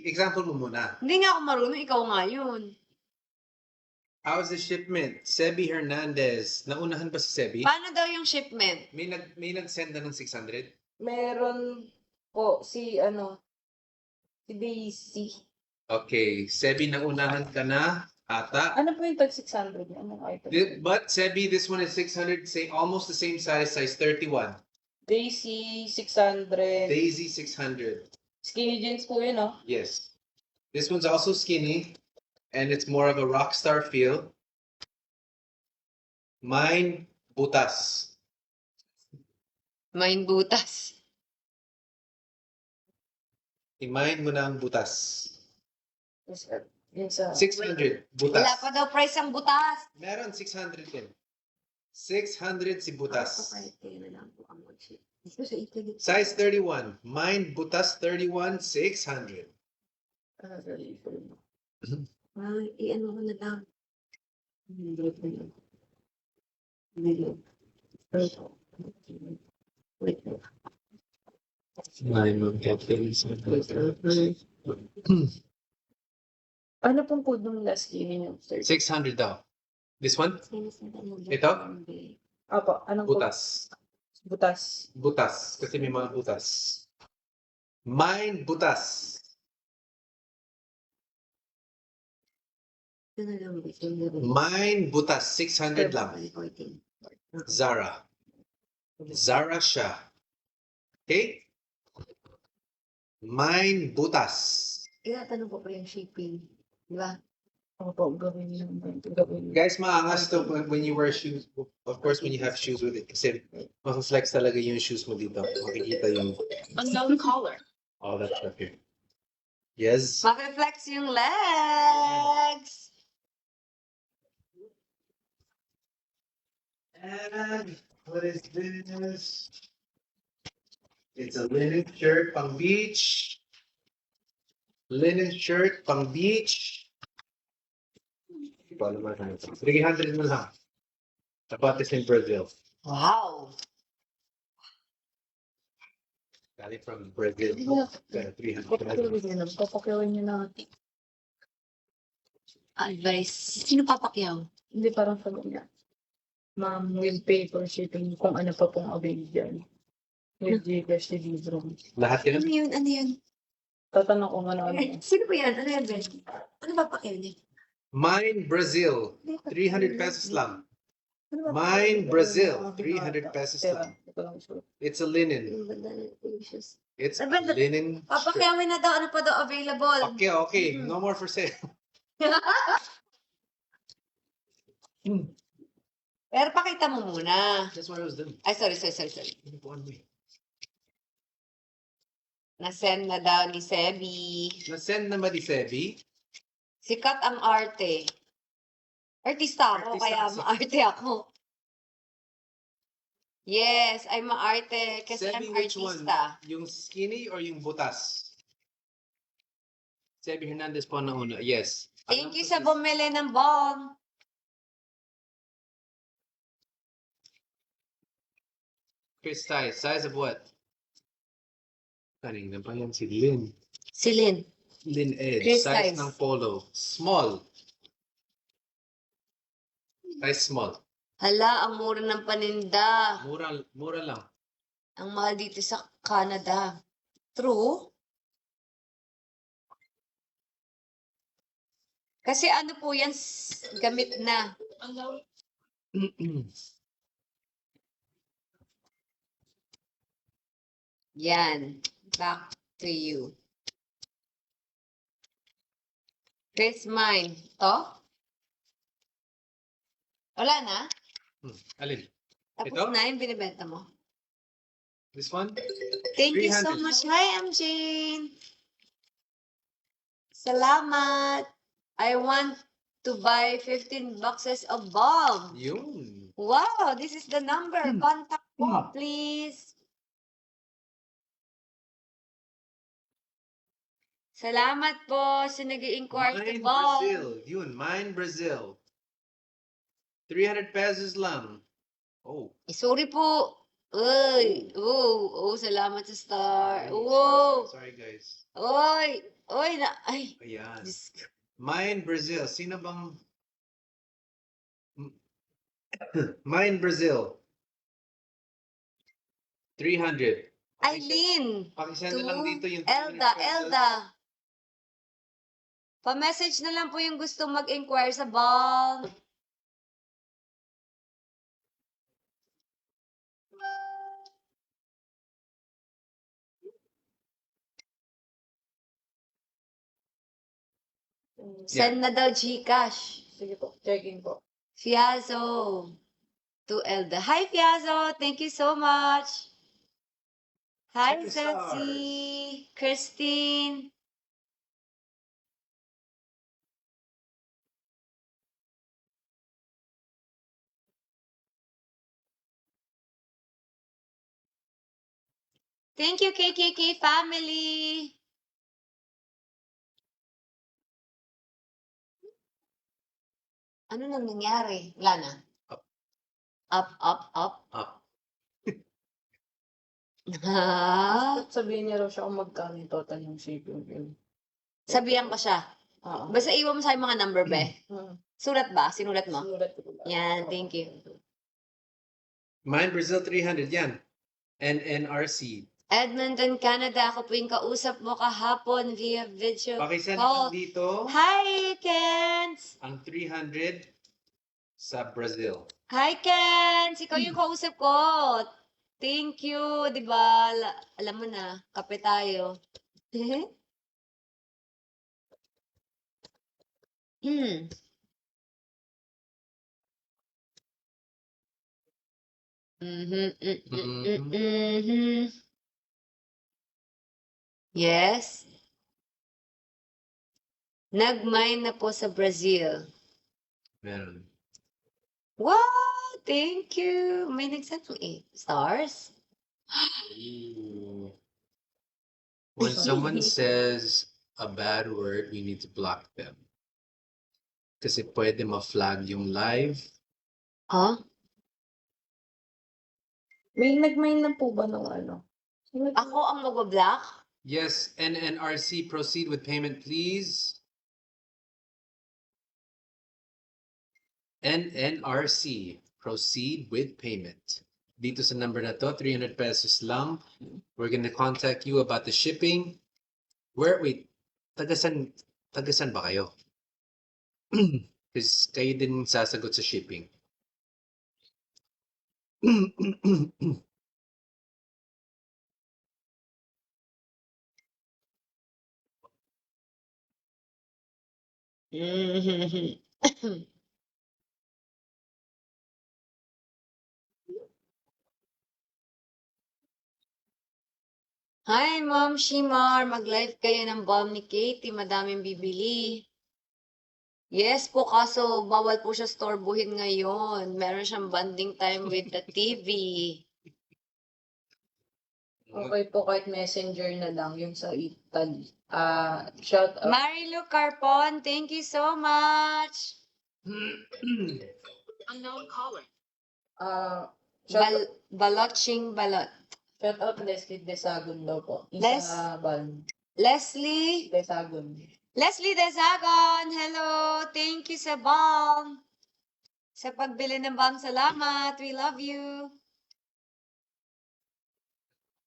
example mo muna. Hindi nga ako marunong, ikaw nga yun. How's the shipment? Sebi Hernandez. Naunahan ba si Sebi? Paano daw yung shipment? May nag-send na ng 600? Meron po si Daisy. Okay. Sebi, naunahan ka na. Ata. Ano po yung tag 600 niya? Anong item? But Sebi, this one is 600, almost the same size 31. Daisy, 600. Daisy, 600. Skinny jeans po yun, no? Yes. This one's also skinny, and it's more of a rock star feel. Mine, butas. Main butas. I-mine mo na ang butas. Yun sa... 600, butas. Wala pa daw price ang butas. Meron 600 din. 600 si butas. Size 31. Mine, butas 31, 600. I-ano ko na lang. Ano pong po nung last skinny niyo, sir? 600 daw. This one? Ito? Apo, anong po? Butas. Butas. Butas. Kasi may mga butas. Mine, butas. Ito na lang. Mine butas, 600 lang. Zara. Zara siya. Okay? Mine butas. Itatanong ko pa yung shipping. Di ba? Opo, gawin yun. Gawin yun. Guys, maangas to when you wear shoes. Of course, when you have shoes with it. Kasi mas-flex talaga yung shoes mo dito. Makikita yung Unknown caller. all that stuff here. Yes. Maki-flex yung legs! And what is this? It's a linen shirt pang beach. Linen shirt pang beach. Hindi ko alam ano. 300 mo lang. Sapatos in Brazil. Wow! Galing from Brazil. Kaya 300. Papakyawan niyo natin. Advice. Sino papakyaw? Hindi, parang sabi niya. Ma'am, will pay for shipping kung ano pa pong avail dyan. With Gcash delivery. Lahat yun? Ano yun? Ano yun? Tatanong ko ano. Sino ba yan? Ano yan, Ben? Ano papakyaw niya? Mine Brazil. 300 pesos lang. Mine Brazil. 300 pesos lang. It's a linen. Yung banda ng issues. It's a Ay, banda- linen. shirt. Papakyawin na daw. Ano pa daw available? Okay, okay. No more for sale. Pero pakita mo muna. That's what I was doing. Ay, sorry. One way. Nasend na daw ni Sebi. Na-send na ba ni Sebi? Sikat ang arte. Artista ako, Artista kaya kasi. maarte ako. Yes, ay maarte kasi Sebi, I'm which one? artista. Yung skinny or yung butas? Sebi Hernandez po na una. Yes. Thank you sa bumili ng bong. Chris size of what? Kanina pa yan si Lynn. Silin. Lynn Edge. Chris Size size. ng polo. Small. Size small. Hala, ang mura ng paninda. Mura lang. Ang mahal dito sa Canada. True? Kasi ano po yan, gamit na. Yan. Back to you. Chris, mine. To? Wala na? Alin? Tapos Ito? na yung binibenta mo. This one? Thank you so 300. much. Hi, I'm Jane. Salamat. I want to buy 15 boxes of bulb. Yun. Wow, this is the number. Contact po, please. Salamat po sa nag-i-inquire to Mine bulb. Brazil. Yun, Mine Brazil. 300 pesos lang. Oh. Sorry po. Uy, salamat sa star. Wow. Sorry guys. Oy, ay. Ayan. Diyos ko. Mine Brazil. Sino bang... Mine Brazil. 300. Eileen. Pakisend na lang dito yung 300 Elda, pesos. Elda. Pa-message na lang po yung gusto mag-inquire sa bulb. Send na daw Gcash. Sige po, checking po. Fiazo. To Elda. Hi, Fiazo. Thank you so much. Hi, Happy Ceci. Christine. Thank you, KKK family. Ano nang nangyari? Wala na. Up. Up. Up. Ha? Sabihin niya raw siya kung magkano yung total ng shipping bill. Sabihan ko siya. Oo. Basta iwan mo sa akin mga number, be. Sulat ba? Sinulat mo? Sinulat ko ba? Yan, thank you. Mine Brazil 300 yan. NNRC Edmonton, Canada. Ako po yung kausap mo kahapon via video Pakisend call. lang dito Hi, Kens! ang 300 sa Brazil. Hi, Kens! Ikaw yung kausap ko. Thank you, di ba? Alam mo na, kape tayo. Hmm. Yes. Nag-mine na po sa Brazil. Meron. Wow! Thank you! May nag-send ng 8 stars? When someone says a bad word, we need to block them. Kasi pwede ma-flag yung live. Huh? May nag-mine na po ba ng ano? Ako ang mag-block? Yes, NNRC, proceed with payment, please. NNRC, proceed with payment. Dito sa number na to, 300 pesos lang. We're gonna contact you about the shipping. Wait, tagasan ba kayo? Because kayo din sasagot sa shipping. Hi, Ma'am Shimar. Mag-live kayo ng bomb ni Katie. Madaming bibili. Yes po, kaso bawal po siya storbuhin ngayon. Meron siyang bonding time with the TV. Okay po, kahit messenger na lang yung sa Italy. Shout out. Marilu Carpon, thank you so much. Unknown caller. Balotching balot. Shout out Leslie Desagun daw po. Les- Isa ban. Leslie Desagun. Desagon, hello. Thank you sa bomb. Sa pagbili ng bomb, salamat. We love you.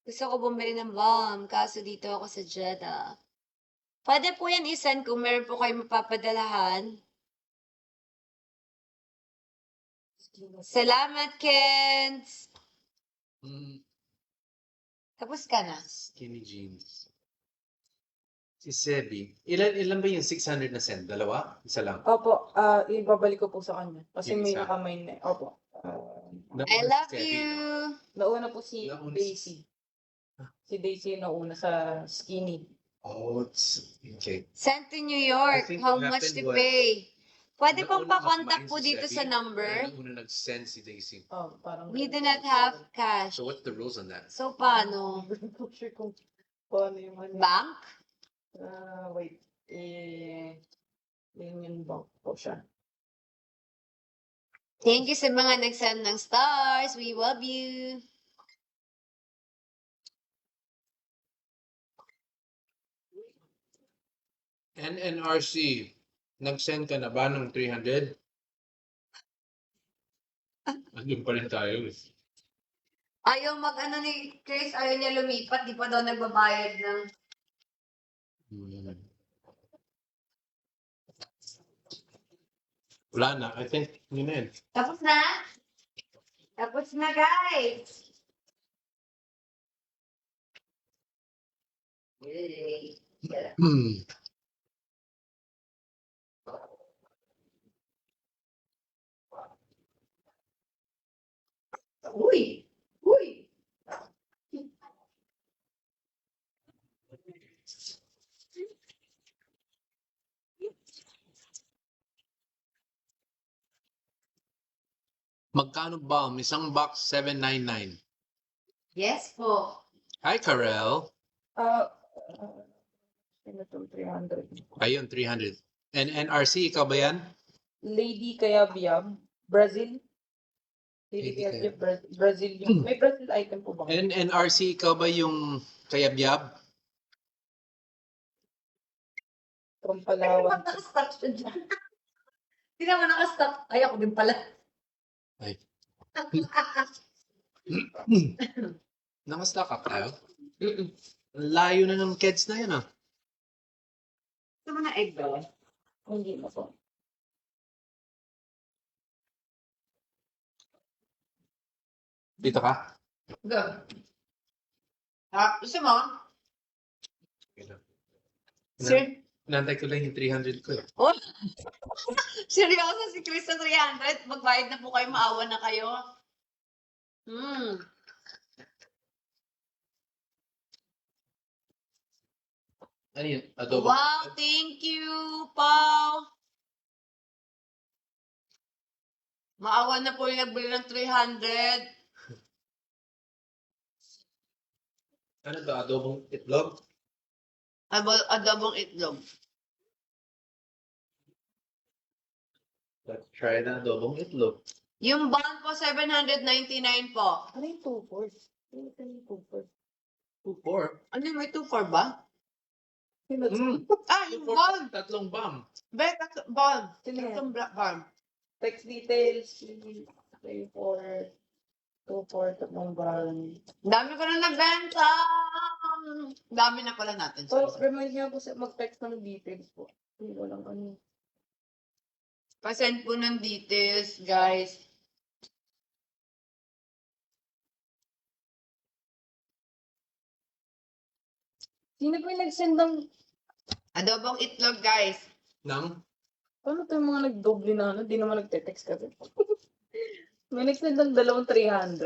Gusto ko bumili ng bomb, kaso dito ako sa Jeddah. Pwede po yan isan kung meron po kayo mapapadalahan. Salamat, Kens. Tapos ka na. Skinny jeans. Si Sebi. Ilan ba yung 600 na send? Dalawa? Isa lang? Opo, ibabalik ko po sa kanya. Kasi Yung may isa. nakamine na. Opo. I love you. Nauna po si Nauna Daisy. Si Daisy yung nauna sa skinny. Oh, okay. Sent to New I York. think How what much to happened was, pay? Pwede pong Nauna pa-contact mag-mine po si dito Sebi, sa number. pero nauna nag-send si Daisy. Oh, parang We do not have cash. So what's the rules on that? So, paano? Hindi ko sure kung paano yung ano. Bank? Wait. Union Bank po siya. Thank you sa mga nag-send ng stars. We love you. NNRC, nag-send ka na ba ng 300? Andun pa rin tayo. Ayaw mag-ano ni Chris, ayaw niya lumipat. Di pa daw nagbabayad ng... Wala na. I think yun na yun. Tapos na? Tapos na, guys. Yay. Uy! Uy! Magkano ba? Isang box, 799. Yes po. Hi, Karel. Sino itong 300? Ayun, 300. NNRC, ikaw ba yan? Lady Kayabyab, Brazil. Lady Lady Kayabyab, Brazil. May Brazil item po ba? NNRC, ikaw ba yung kayabyab? From Palawan. Nakastop siya dyan. Hindi naman nakastop. Ay, ako din pala. Ay. Nakastock up tayo? Mm-mm. Layo na ng kids na yun, ah. Gusto mo na egg ba? Hindi na po. Dito ka? Go. Gusto mo? Sir? Nantay ko lang yung 300 ko, eh. Oh, seryoso si Chris sa 300? Magbayad na po kayo, maawa na kayo. Hmm. Ano yun? Adobo? Wow, thank you, Pao. Maawa na po yung nagbili ng 300. Ano to? Adobong itlog? Adobong itlog. Let's try the adobong itlog. Yung bun po, 799 po. Ano yung 2-4? Ano yung 2-4? 2-4. Ano yung may 2-4 ba? Mm. Ah, yung bun! Tatlong bomb. Bet, bun. Sino yan? Itong black bun. Text details. 3-4. 2-4. Tatlong bang. Dami ko na nagbenta. Dami na pala natin. So, remind niyo ako sa mag-text ng details po. Hindi ko lang ano. Pa-send po ng details, guys. Sino ba yung nag-send ng... Adobong itlog, guys. Nang? Paano ito yung mga nag-doble na ano? Di naman nagte-text kasi. May nag-send ng 200.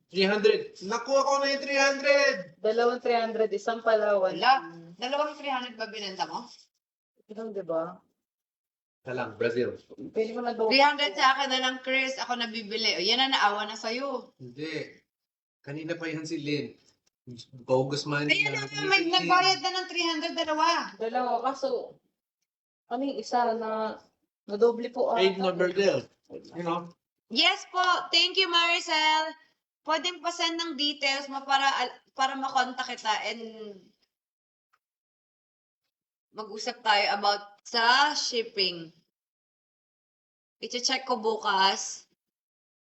300. Nakuha ko na yung 300! 200, isang Palawan. Wala. Dalawang 300 ba binenta mo? Ilang, di ba? Ito lang, Brazil. Pwede ko na daw. 300 sa akin na lang, Chris. Ako nabibili. O, yan na, naawa na sa'yo. Hindi. Kanina pa yan si Lynn. Bogus money. Ayan na, may nagbayad na ng 300, dalawa. Dalawa, kaso, ano yung isa na nadoble po Paid na Brazil. You know? Yes po. Thank you, Maricel. Pwedeng pa-send ng details mo para makontak kita and mag-usap tayo about sa shipping. I-check ko bukas.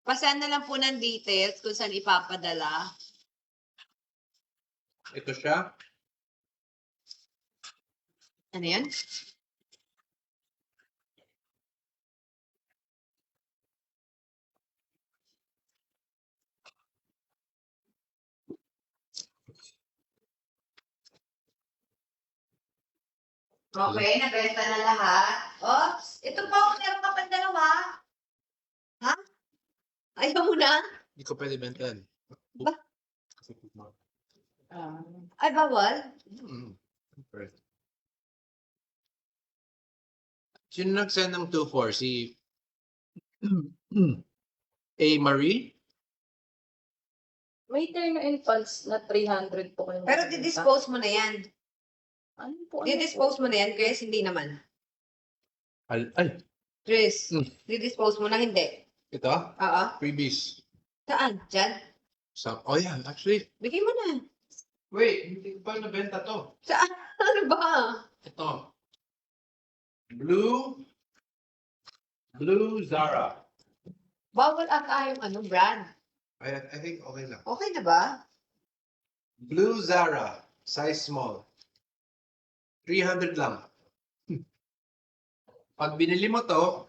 Pa-send na lang po ng details kung saan ipapadala. Ito siya. Ano yan? Okay, nabenta na lahat. Oops, ito pa, meron ka pang dalawa. Ha? Ayaw mo na? Hindi ko pwede bentahan. Ba? Ah, Ay, bawal? Mm. First. Sino nag-send ng 2-4? Si A. Marie? may turn and pulse na 300 po kayo. Pero di-dispose mo na yan. Ano po? Di-dispose mo na yan, Chris, hindi naman. Ay, Chris, Hmm. di-dispose mo na, hindi. ito? Oo. Freebies. Saan? Diyan? Oh yeah, actually. Bigay mo na. Wait, hindi ko pa nabenta to. Saan? Ano ba? Ito. Blue Zara. Bawal ata yung ano, brand. I think okay lang. Okay na ba? Blue Zara. Size small. 300 lang. Pag binili mo to,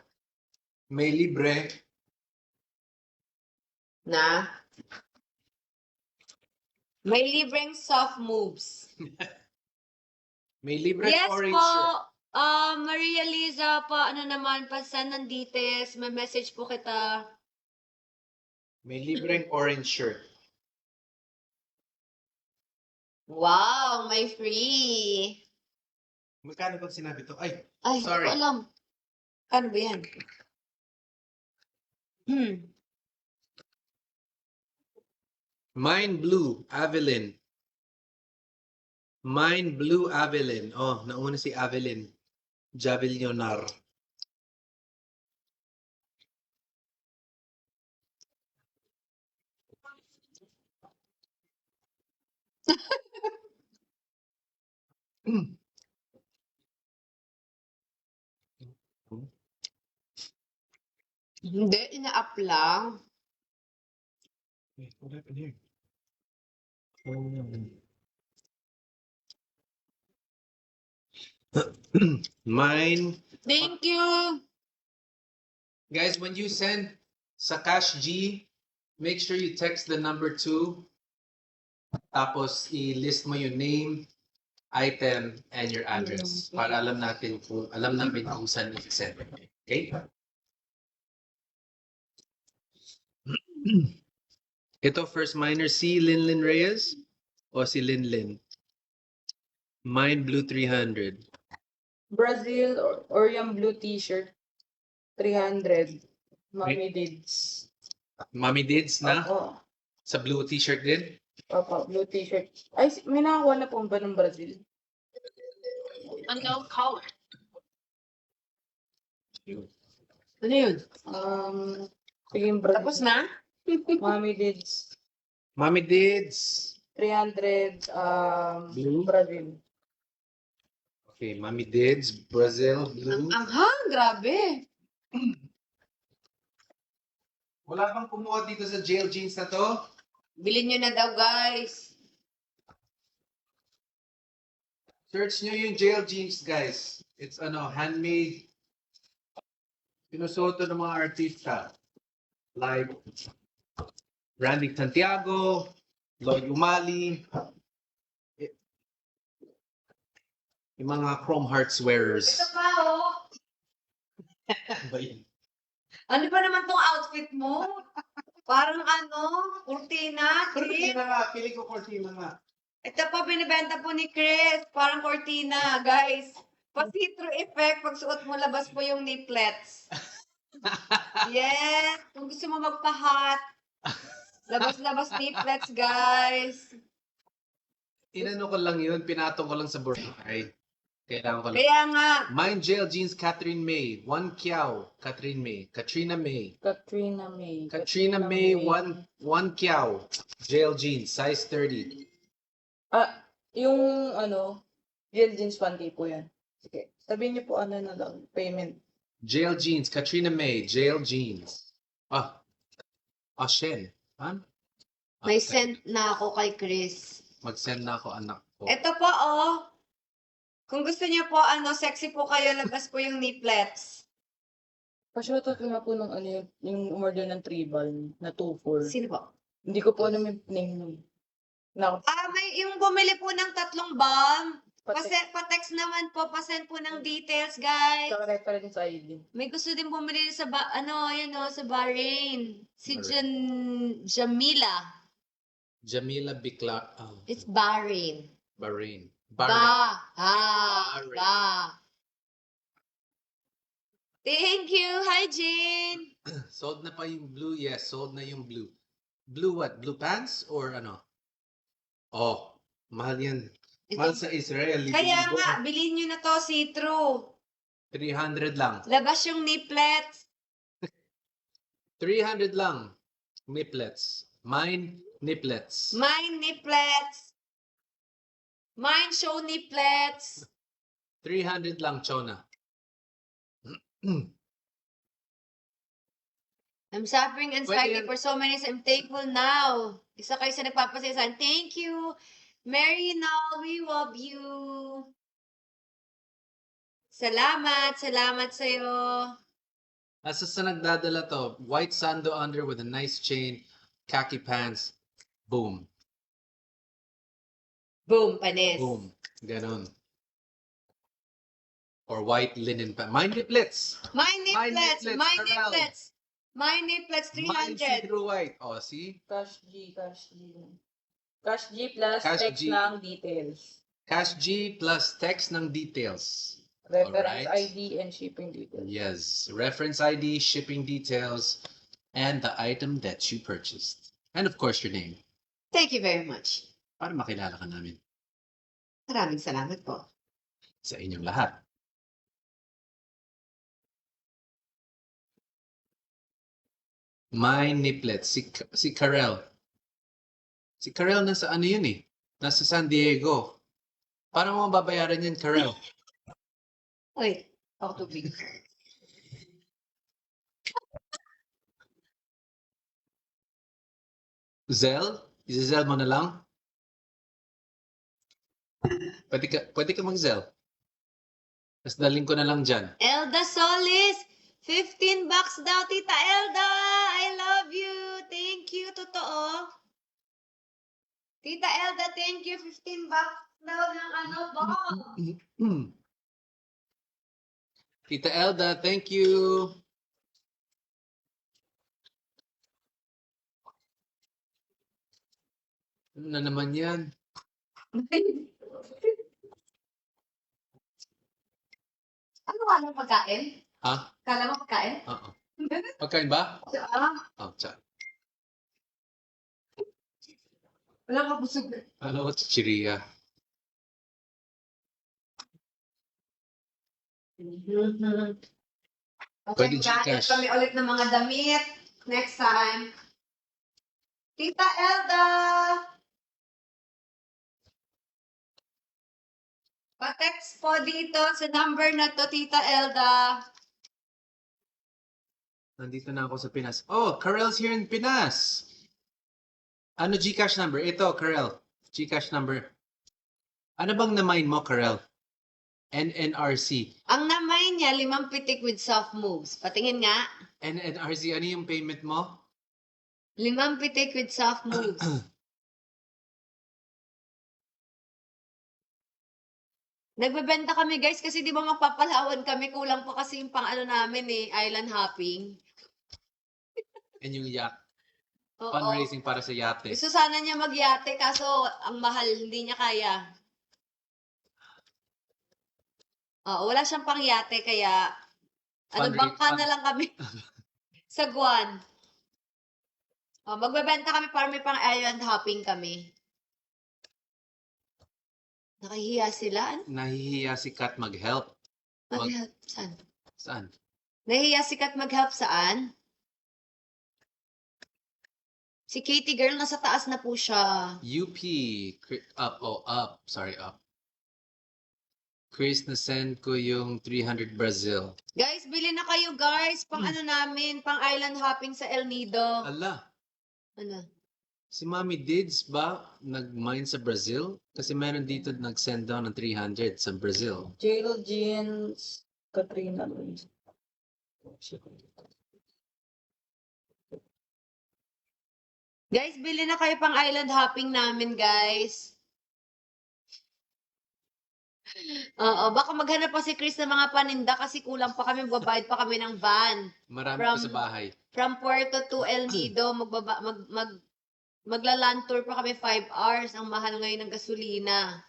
may libre. Na? May libreng soft moves. May libre Yes orange po. shirt. Maria Liza pa, ano naman, pa-send ng details. May message po kita. May libreng orange shirt. Wow, may free. Magkano pag sinabi to? Ay, Ay, Sorry. hindi ko alam. Ano ba yan? Mine Blue Avelin. Mine Blue Avelin. Oh, nauna si Avelin. Javelionar. Hindi, ina-up lang. Wait, what happened here? Mine. Thank you. Guys, when you send sa Cash G, make sure you text the number 2. Tapos i-list mo yung name, item, and your address. Para alam namin kung saan i-send. Okay? Ito first miner, si Linlin Reyes o si Linlin? Mine Blue 300. Brazil or yung blue t-shirt. 300. Mommy Dids. Mami Dids na? Oo. Sa blue t-shirt din? Opo, blue t-shirt. Ay, may nakakuha na po ba ng Brazil? Unknown caller. Ano yun? Sige, Brazil. Tapos na? Mommy Dids. Mami Dids. 300, Blue? Brazil. Okay, Mami Dids, Brazil, blue. Ang anghang, grabe. Wala bang kumuha dito sa jail jeans na to? Bilhin nyo na daw, guys. Search nyo yung jail jeans, guys. It's handmade. Pinusuot ng mga artista. Like Randy Santiago, Lloyd Umali, yung mga Chrome Hearts wearers. Ito pa, oh. Ba yun? Ano ba naman tong outfit mo? Parang kurtina, Chris. Cortina nga, feeling ko cortina nga. Ito pa, binibenta po ni Chris. Parang cortina, guys. Pa-see-through effect. Pag suot mo, labas po yung niplets. Yes. Kung gusto mo magpa-hot, labas-labas niplets, guys. Inano ko lang yun, pinatong ko lang sa buhay. Kailangan ko lang. Kaya nga, Mine jail jeans, Catherine May. 1 Kiao, Catherine May. Katrina May. Katrina May. Katrina May, 1 Kiao. Jail jeans, size 30. Yung jail jeans panty po yan. Sige, sabihin niyo po na lang, payment. Jail jeans, Katrina May, jail jeans. Shen. Han? may sent na ako kay Chris. Mag-send na ako, anak ko. Ito po, oh. Kung gusto niyo po, sexy po kayo, labas po yung niplets. Pa-shoutout ko nga po nung yung umorder ng tribal na 2-4. Sino po? Hindi ko po alam yung name nun. May yung bumili po ng 3 bomb. Pati Pa-text naman po, pa-send po ng details, guys. sa reference ID. May gusto din bumili sa sa Bahrain. Si Jamila. Jamila Bikla. It's Bahrain. Bahrain. Bahrain. Bahrain. Thank you. Hi, Jane. Sold na pa yung blue? Yes, sold na yung blue. Blue what? Blue pants or ano? Oh, mahal yan. Mahal sa Israel. Kaya nga, bilhin nyo na to, see-through. 300 lang. Labas yung niplets. 300 lang. Niplets. Mine niplets. Mine niplets. Mine show niplets. 300 lang, Chona. I'm suffering anxiety for so many years. I'm thankful now. Isa kayo sa nagpapasaya. Thank you. Mary Nall, we love you. Salamat. Salamat sa'yo. Asa sa nagdadala to? White sando under with a nice chain, khaki pants. Boom. Boom, panis. Boom. Ganon. Or white linen pants. Mine niplets. My niplets. niplets, My Carol. niplets. My niplets, Mine 300. see-through white. Oh, see? Cash G plus Cash text G. ng details. Cash G plus text ng details. Reference Alright. ID and shipping details. Yes. Reference ID, shipping details, and the item that you purchased. And of course, your name. Thank you very much. Para makilala ka namin Maraming salamat po. sa inyong lahat. My niplets. Si Karel. Si Karel nasa ano yun eh? Nasa San Diego. Paano mo babayaran yan, Karel? Wait, ako tubig. Zelle? Iza-zelle mo na lang? Pwede ka mag-zelle. Tapos daling ko na lang dyan. Elda Solis, 15 bucks daw, Tita Elda. I love you. Thank you, totoo. Tita Elda, thank you. 15 bucks daw ng ano ba? Tita Elda, thank you. Ano na naman yan? Ano ka ng pagkain? Ha? Kala mo pagkain? Oo. Pagkain ba? Ah, Oh, tsa. wala ka busog. Ano ko, chichiria. Pwede Okay, kain Gcash. kami ulit ng mga damit. Next time. Tita Elda! Pa-text po dito sa number na to, Tita Elda. Nandito na ako sa Pinas. Oh, Karel's here in Pinas. Ano Gcash number? Ito, Karel. Gcash number. Ano bang na-mine mo, Karel? NNRC. Ang namay niya, 5 pitik with soft moves. Patingin nga. NNRC, ano yung payment mo? 5 pitik with soft moves. Nagbebenta kami guys kasi di ba magpapalawan kami, kulang pa kasi yung pang ano namin island hopping. And yung yacht. Oo. Fundraising para sa yate. Gusto sana niya magyate kaso ang mahal, hindi niya kaya. Oo, wala siyang pangyate kaya bangka na lang kami sa Guan. Magbebenta kami para may pang island hopping kami. Nakahiya sila? Nahihiya si Kat mag-help. Mag-help saan? Saan? Nahihiya si Kat mag-help saan? Si Katie girl, nasa taas na po siya. UP. Up. Oh, up. Sorry, up. Chris, na-send ko yung 300 Brazil. Guys, bili na kayo guys. Pang ano namin, pang island hopping sa El Nido. Ala, Ano? si Mami Dids ba nag-mine sa Brazil? Kasi meron dito nag-send down ng 300 sa Brazil. Jail Jeans, Katrina. Guys, bili na kayo pang island hopping namin, guys. Oo, baka maghanap pa si Chris ng mga paninda kasi kulang pa kami, magbabayad pa kami ng van. Marami From- pa sa bahay. From Puerto to El Nido, magla-land tour pa kami 5 hours. Ang mahal ngayon ng gasolina.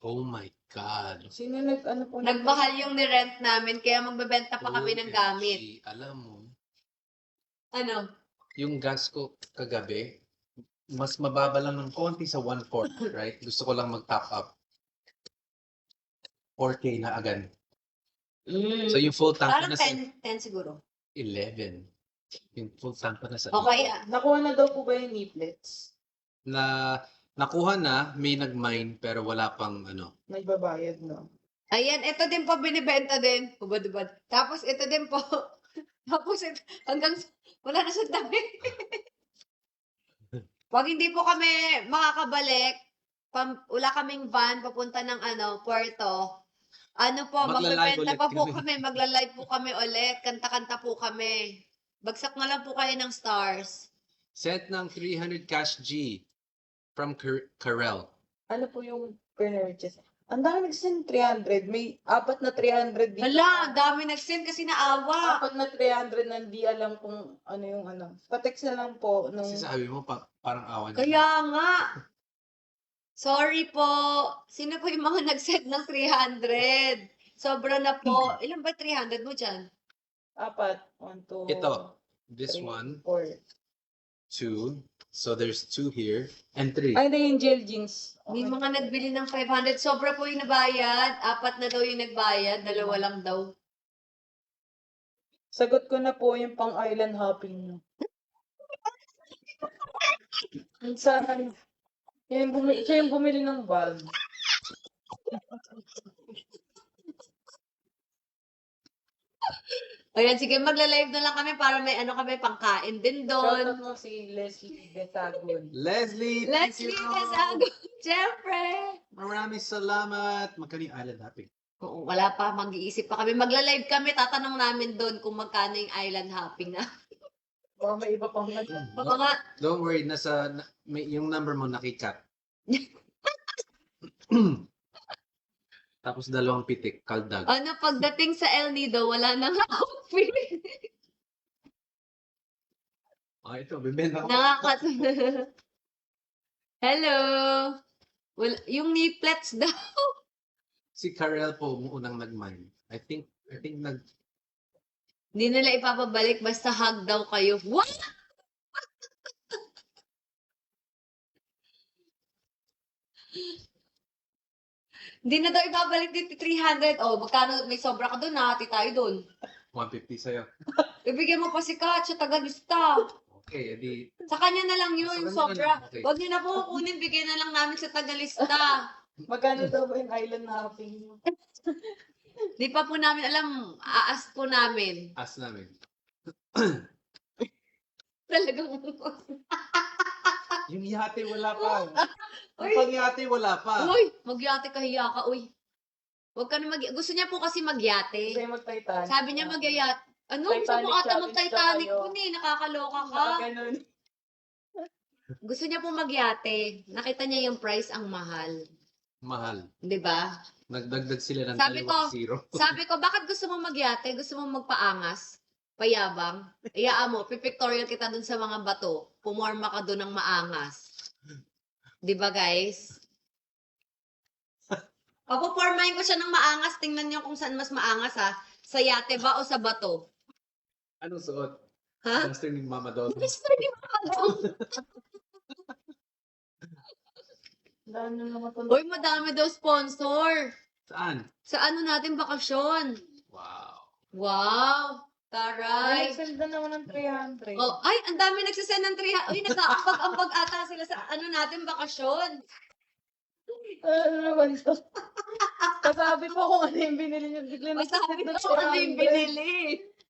Oh my God. Sino ano po? Nagmahal yung ni-rent namin, kaya magbebenta pa kami ng gamit. OMG. Alam mo, Ano? yung gas ko kagabi, mas mababa lang ng konti sa 1/4, right? Gusto ko lang mag-top up. 4K na agad. So yung full tank ko Parang na sa 10 siguro. 11. Yung full tank ko na sa Okay, Nakuha na daw po ba yung leaflets? na nakuha na, may nag-mine pero wala pang ano. Nagbabayad na. ayan, ito din po binibenta din. Hubad-hubad. Tapos ito din po. Tapos ito, hanggang wala na sa dami. Pag hindi po kami makakabalik, wala kaming van papunta ng Puerto. Ano po, Magla-live magbebenta ulit pa po kami. kami, magla-live po kami ulit, kanta-kanta po kami. Bagsak na lang po kayo ng stars. Set ng 300 cash G from Karel. Ano po yung purchase? Ang dami nagsend 300. May 4 na 300 dito. Hala, ang dami nag-send kasi naawa. 4 na 300 na hindi alam kung ano yung ano. Pa-text na lang po nung Kasi sabi mo, parang awan. Kaya nga. Sorry po. Sino po yung mga nag-send ng 300? Sobra na po. Ilan ba 300 mo dyan? 4. 1, 2, Ito, this 3, one, 4. 2. So there's 2 here and 3. Ay, hindi yung gel jeans. May mga nagbili ng 500. Sobra po yung nabayad. 4 na daw yung nagbayad. 2 lang daw. Sagot ko na po yung pang island hopping nyo. Saan? Siya yung bumili ng bag. Ayan, sige, magla-live na lang kami para may kami pangkain din doon. Shoutout mo si Leslie Betagon. Leslie, Let's thank you. leave this out. Siyempre. Maraming salamat. Magkano yung island hopping? Oo, wala pa, mag-iisip pa kami. Magla-live kami, tatanong namin doon kung magkano yung island hopping na. Baka may iba pang Baka nga, Don't worry, yung number mo nakikat. Tapos 2 pitik, kaldag. ano, pagdating sa El Nido, wala nang hopping. Ito, bibenta ko. Nakakat... Hello! Yung niplets daw. Si Karel po unang nag-mine. I think Hindi nila ipapabalik, basta hug daw kayo. What? Hindi na daw ibabalik dito 300. Oh, magkano may sobra ka doon, nakati tayo doon. 150 sa'yo. Ibigyan mo pa si Kat, siya tagalista. Okay, edi Sa kanya na lang yun, Sa yung kanya na sobra. lang, okay. Huwag niyo na po kukunin, bigyan na lang namin sa tagalista. Magkano daw ba yung island hopping? Di pa po namin alam, aas po namin. ask namin. Talagang, Yung yate wala pa. Uy. Yung pag-yate wala pa. uy, magyate kahiya ka, uy. Huwag ka na gusto niya po kasi magyate. Gusto yung mag-Titanic. Sabi niya magyayat. Ano? Gusto mo Titanic ata challenge mag-Titanic daw po kayo. ni, nakakaloka ka. Baka ganun. Gusto niya po magyate. Nakita niya yung price ang mahal. Mahal. 'Di ba? Nagdagdag sila ng Sabi ko, 2 0. Sabi ko, bakit gusto mo magyate? Gusto mo magpaangas? Payabang? Iyaan mo, pipictorial kita dun sa mga bato. Pumorma ka dun ng maangas. 'Di ba, guys? Papupormahin ko siya ng maangas. Tingnan niyo kung saan mas maangas, ha? Sa yate ba o sa bato? Anong suot? Ha? Duster ni Mama Dog. Gusto niyo Dahil na naman ito. Uy, madami daw sponsor. Saan? Sa ano natin bakasyon. Wow. Wow! Ay, Taray! nag-send na naman ng 300. Oh, ay, ang dami nagsasend ng 300. Uy, nag-aambag-ambag ata sila sa ano natin bakasyon. Ano naman to? Kasabi po kung ano yung binili niyo. Bigla Masabi nag-send ng ko ano yung 300. binili.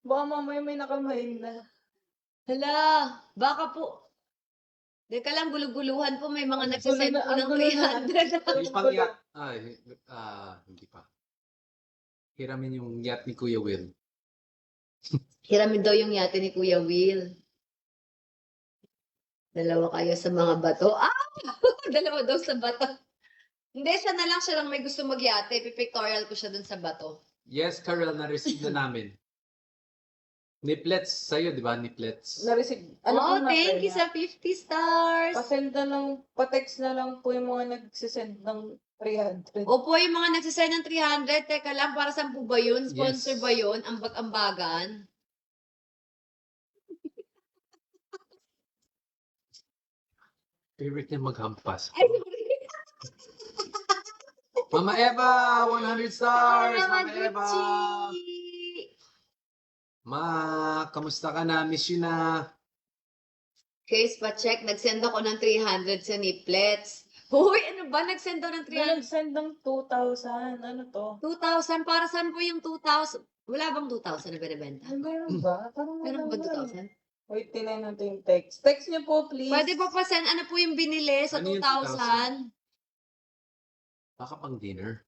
Baka mamaya may nakamain na. Hala, baka po. Teka lang, guluguluhan po. May mga nagsasend Gulo na, po ng ang gulo na. 300. Yung pang-yacht. Hindi pa. Hiramin yung yacht ni Kuya Will. Hiramin daw yung yate ni Kuya Will. Dalawa kayo sa mga bato. Ah! Dalawa daw sa bato. Hindi, siya lang may gusto magyate. Pipictorial ko siya dun sa bato. Yes, Karel, na-receive na namin. Niplets sa'yo, di ba? Niplets. Na-receive. Oh, pong thank you na-send? sa 50 stars. Pa-send na lang, pa-text na lang po yung mga nagsisend ng 300. Opo, yung mga nagsasend ng 300, teka lang, para saan po ba yun? Sponsor Yes. ba yun? Ambag-ambagan? Favorite niya maghampas. Ay, sorry. Mama Eva, 100 stars! Naman, Mama Eva! Gucci! Ma, kamusta ka na? Miss you na. Case pa-check, nagsend ako ng 300 sa Niplets. Hoy, ano ba? Nagsend daw ng May 300. nag-send ng 2,000. Ano to? 2,000, para saan po yung 2,000? Wala bang 2,000 na binibenta? Ay, meron ba? Parang Meron ba wala. 2,000? Wait, tinayin natin yung text. Text niyo po, please. Pwede pa pa-send, ano po yung binili sa Ano yung 2,000? Baka pang dinner.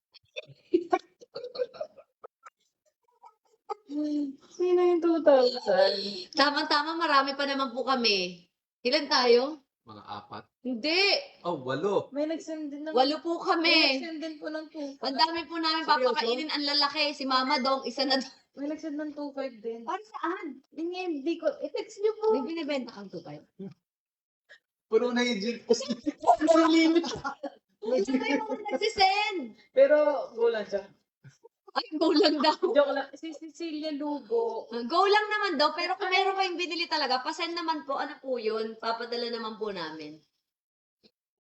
Sino yung 2,000? Tama-tama, marami pa naman po kami. Ilan tayo? Mga 4. Hindi! Oh, 8. May nag-send din ng... 8 po May kami. nag-send din po ng 2,500. Ang dami po namin Seryoso? papakainin ang lalaki. Si Mama Dong, isa na. May nag-send ng 2,500 din. Para saan? Hindi ko. I-text niyo po. May binibenta kang tupay. Puro na yung gin. Isa kayo mga nagsisend. Pero, go lang siya. Ay, go lang daw. Joke lang. Si Cecilia Lugo. Go lang naman daw. Pero kung meron kayong binili talaga, pasend naman po. Ano po yun? Papadala naman po namin.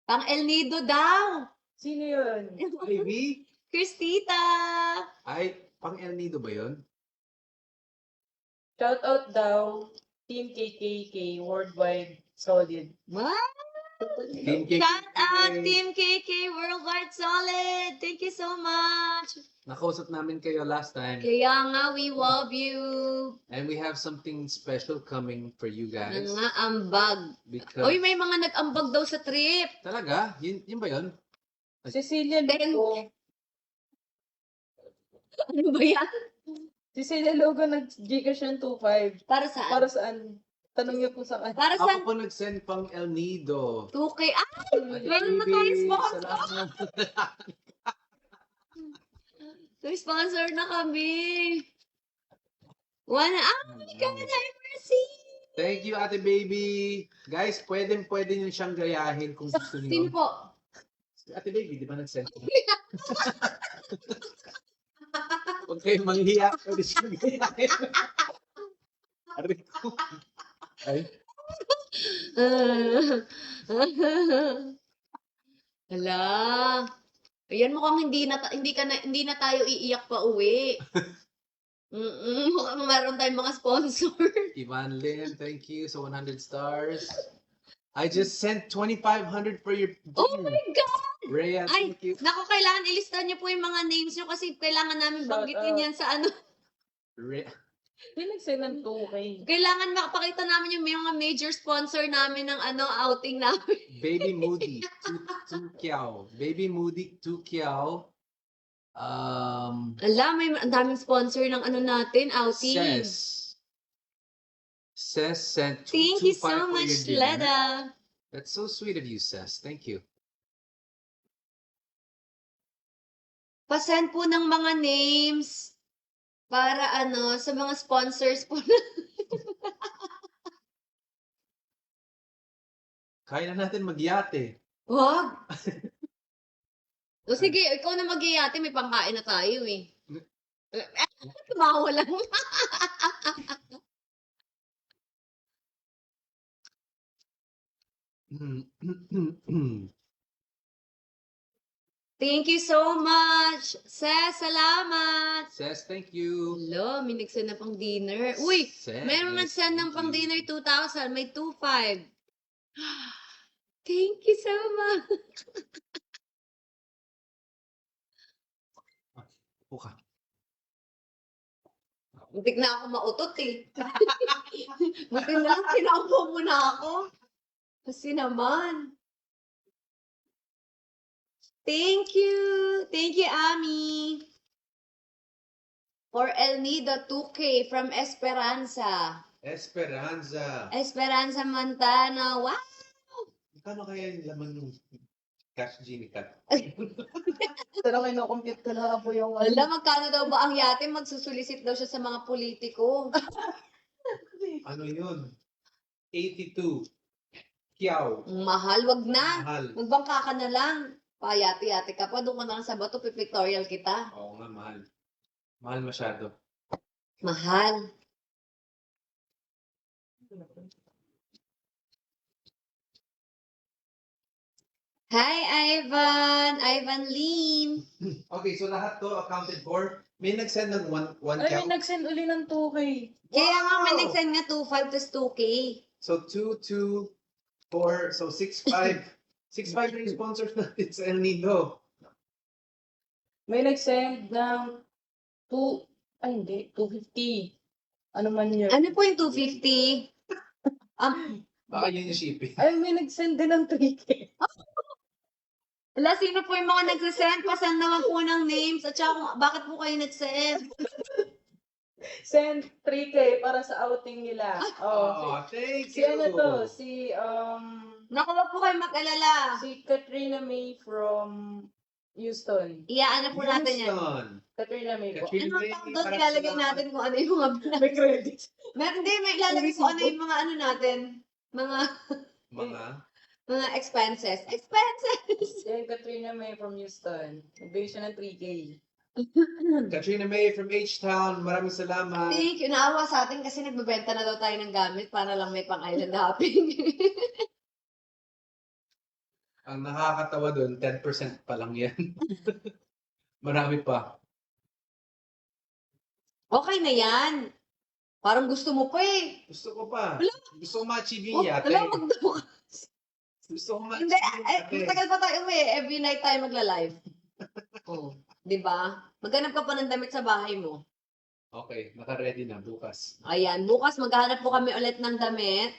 Pang El Nido daw. Sino yun? Ivy? Christita. Ay, pang El Nido ba yun? Shout out daw. Team KKK Worldwide Solid. What? Team KKK. Shout out Team KK Worldwide Solid. Thank you so much. Nakausap namin kayo last time. Kaya nga, we love you. And we have something special coming for you guys. Nga ambag. Because... Uy, may mga nag-ambag daw sa trip. Talaga? Yun ba yun? Cecilia Then- Lugo. Ano ba yan? Si Celia Logo nag-Gcash ng 2.5. Para saan? Para saan? Tanong niyo po sa kanya. Para Ako saan? po nag-send pang El Nido. 2K. Ay! Ate Meron na Baby, tayo sponsor. salamat. May sponsor na kami. My God, I mercy. Thank you, Ate Baby. Guys, pwede nyo siyang gayahin kung gusto Sino niyo. po? Ate Baby, di ba nag-send? Huwag kayong manghiya. Pwede siyang gayahin. Aray ko. Ay, Hala. Ayan, mukhang hindi na tayo iiyak pa uwi. Mukhang meron tayong mga sponsor. Ivan Lin, thank you. So 100 stars. I just sent 2,500 for your Oh my God! Rhea, Ay, thank you. naku, kailangan ilista niyo po yung mga names niyo kasi kailangan namin Shout banggitin out. yan sa ano. Rhea. Hindi nag-send ng 2K. Kailangan makapakita namin yung mga major sponsor namin ng outing namin. Baby Moody, 2 Kiao. Baby Moody, 2 Kiao. Ala, ang daming sponsor ng natin, outing. Ses sent Thank you 2.5 so for much, your dinner. Leda. That's so sweet of you, Ses. Thank you. Pasend po ng mga names para sa mga sponsors po. Kaya na natin magyate. Wag. O sige, ikaw na mag-iate, may pangkain na tayo eh. Tumawa lang. Thank you so much. Ses, salamat. Ses, thank you. Hello, may nagsend na pang dinner. Uy, Ses, meron nagsend ng thank pang you. dinner 2,000. May 2,500. Thank you so much. Uka. Muntik na ako mautot eh. Buti na lang, pinaupo muna ako. Kasi naman. Thank you. Thank you, Ami. For El Nido 2K from Esperanza. Esperanza. Esperanza, Montana. Wow! Kano kaya yung laman ng cash Genie Cat? Pero kino-compute ko na po yung Wala, magkano daw ba ang yate? Magsusulisit daw siya sa mga politiko. Ano yun? 82. Kiao. Mahal, wag na. Mahal. Magbangka ka na lang. Payati-yati ka pa. Doon ka na lang sa bato, pipictorial kita. Oo nga, mahal. Mahal masyado. Mahal. Hi, Ivan. Ivan Lim. Okay, so lahat to accounted for. May nag-send ng 1 Ay, Kiao. may nag-send uli ng 2K. Kaya nga may Wow! nag-send nga 2,500 plus 2K. So 2, 2, 4, so 6, 5. 6, 5 yung sponsors natin sa El Nido. May nag-send ng 2, ay hindi, 250. Ano man yun. Ano po yung 250? Baka yun yung shipping. Ay, may nag-send din ng 3K. Wala, sino po yung mga nagsasend? Pasend naman po ng names. At saka kung bakit po kayo nagsend? Send 3K para sa outing nila. Oh, thank Si you. ano to, Naku, wag po kayo mag-alala. si Katrina May from Houston. Iyaan na po natin yan. Houston. Katrina May po. Katrina Ano May, tawag doon? parang Ilalagay salamat. natin kung ano yung mga... May credit. Hindi, may ilalagay kung ano yung mga ano natin. Mga expenses. Expenses! Yan, Katrina May from Houston. Nagbigay siya ng 3K. Katrina May from H-Town. Maraming salamat. Thank you. Naawa sa atin kasi nagbebenta na daw tayo ng gamit para lang may pang-island hopping. Ang nakakatawa doon, 10% pa lang yan. Marami pa. Okay na yan. Parang gusto mo pa eh. Gusto ko pa. Wala. Gusto ko ma-achieve Oh, yung yate. wala, magbukas. Gusto ko ma-achieve Hindi, yung yate. matagal pa tayo eh. Every night tayo magla-live. Oh, di ba? Maghanap ka pa ng damit sa bahay mo. Okay, naka-ready na bukas. Ayan, bukas maghahanap po kami ulit ng damit.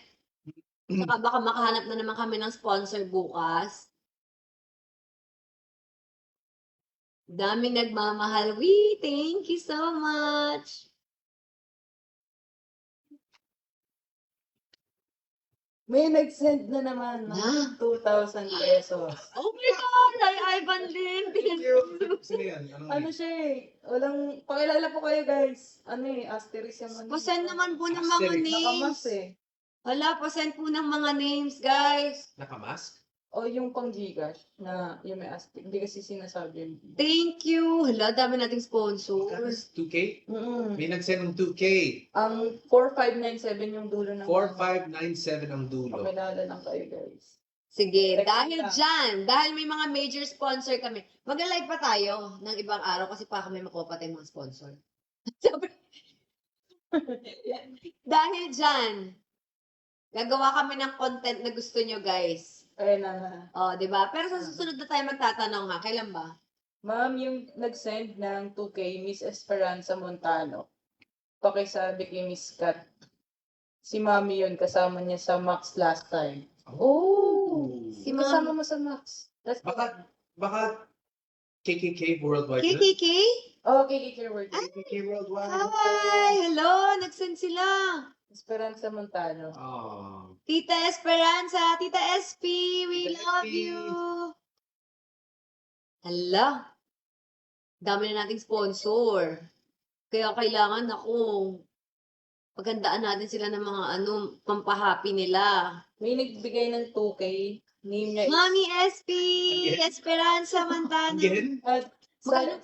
Saka baka makahanap na naman kami ng sponsor bukas. Dami nagmamahal. We thank you so much. May nag-send na naman ng Na? 2,000 pesos. Oh my God! Ay, Ivan Lin! Sino yan? Anong Ano siya eh? Walang, pakilala po kayo guys. Ano eh, asterisk yung ano. Pasend naman po ng mga Asterisk. Nakamas names. eh. Hala, pasend po ng mga names, guys. Nakamask? O yung pang Gcash na yung may asterisk. Hindi kasi sinasabi yun. Thank you. Hala, dami nating Magkano? sponsors. 2K? Mm-mm. May nag-send ng 2K. Ang 4597 yung dulo ng 4597 ang dulo. Pakilala lang kayo guys. Sige, Text dahil na. dyan, dahil may mga major sponsor kami, mag-live pa tayo ng ibang araw kasi pa kami makuha pa tayong mga sponsor. Sabi- dahil dyan, gagawa kami ng content na gusto nyo, guys. Ayun na nga. O, di ba? Pero sa susunod na tayo magtatanong ha, kailan ba? Ma'am, yung nag-send ng 2K, Miss Esperanza Montano. Pakisabi kay Miss Kat. Si Mami yun, kasama niya sa Max last time. Oh! Si Kasama Ma'am mo sa Max. That's Baka KKK Worldwide. yun? KKK? Oh, KKK Word. KKK Worldwide. Hi! Hello! Nag-send sila. Esperanza Montano. Oh. Tita Esperanza, Tita SP, we Tita love SP. you. Hala. Dami na nating sponsor. Kaya kailangan paghandaan natin sila ng mga pampahappy nila. May nagbigay ng 2K. Name niya is Mami SP, Again? Esperanza Montano. Again?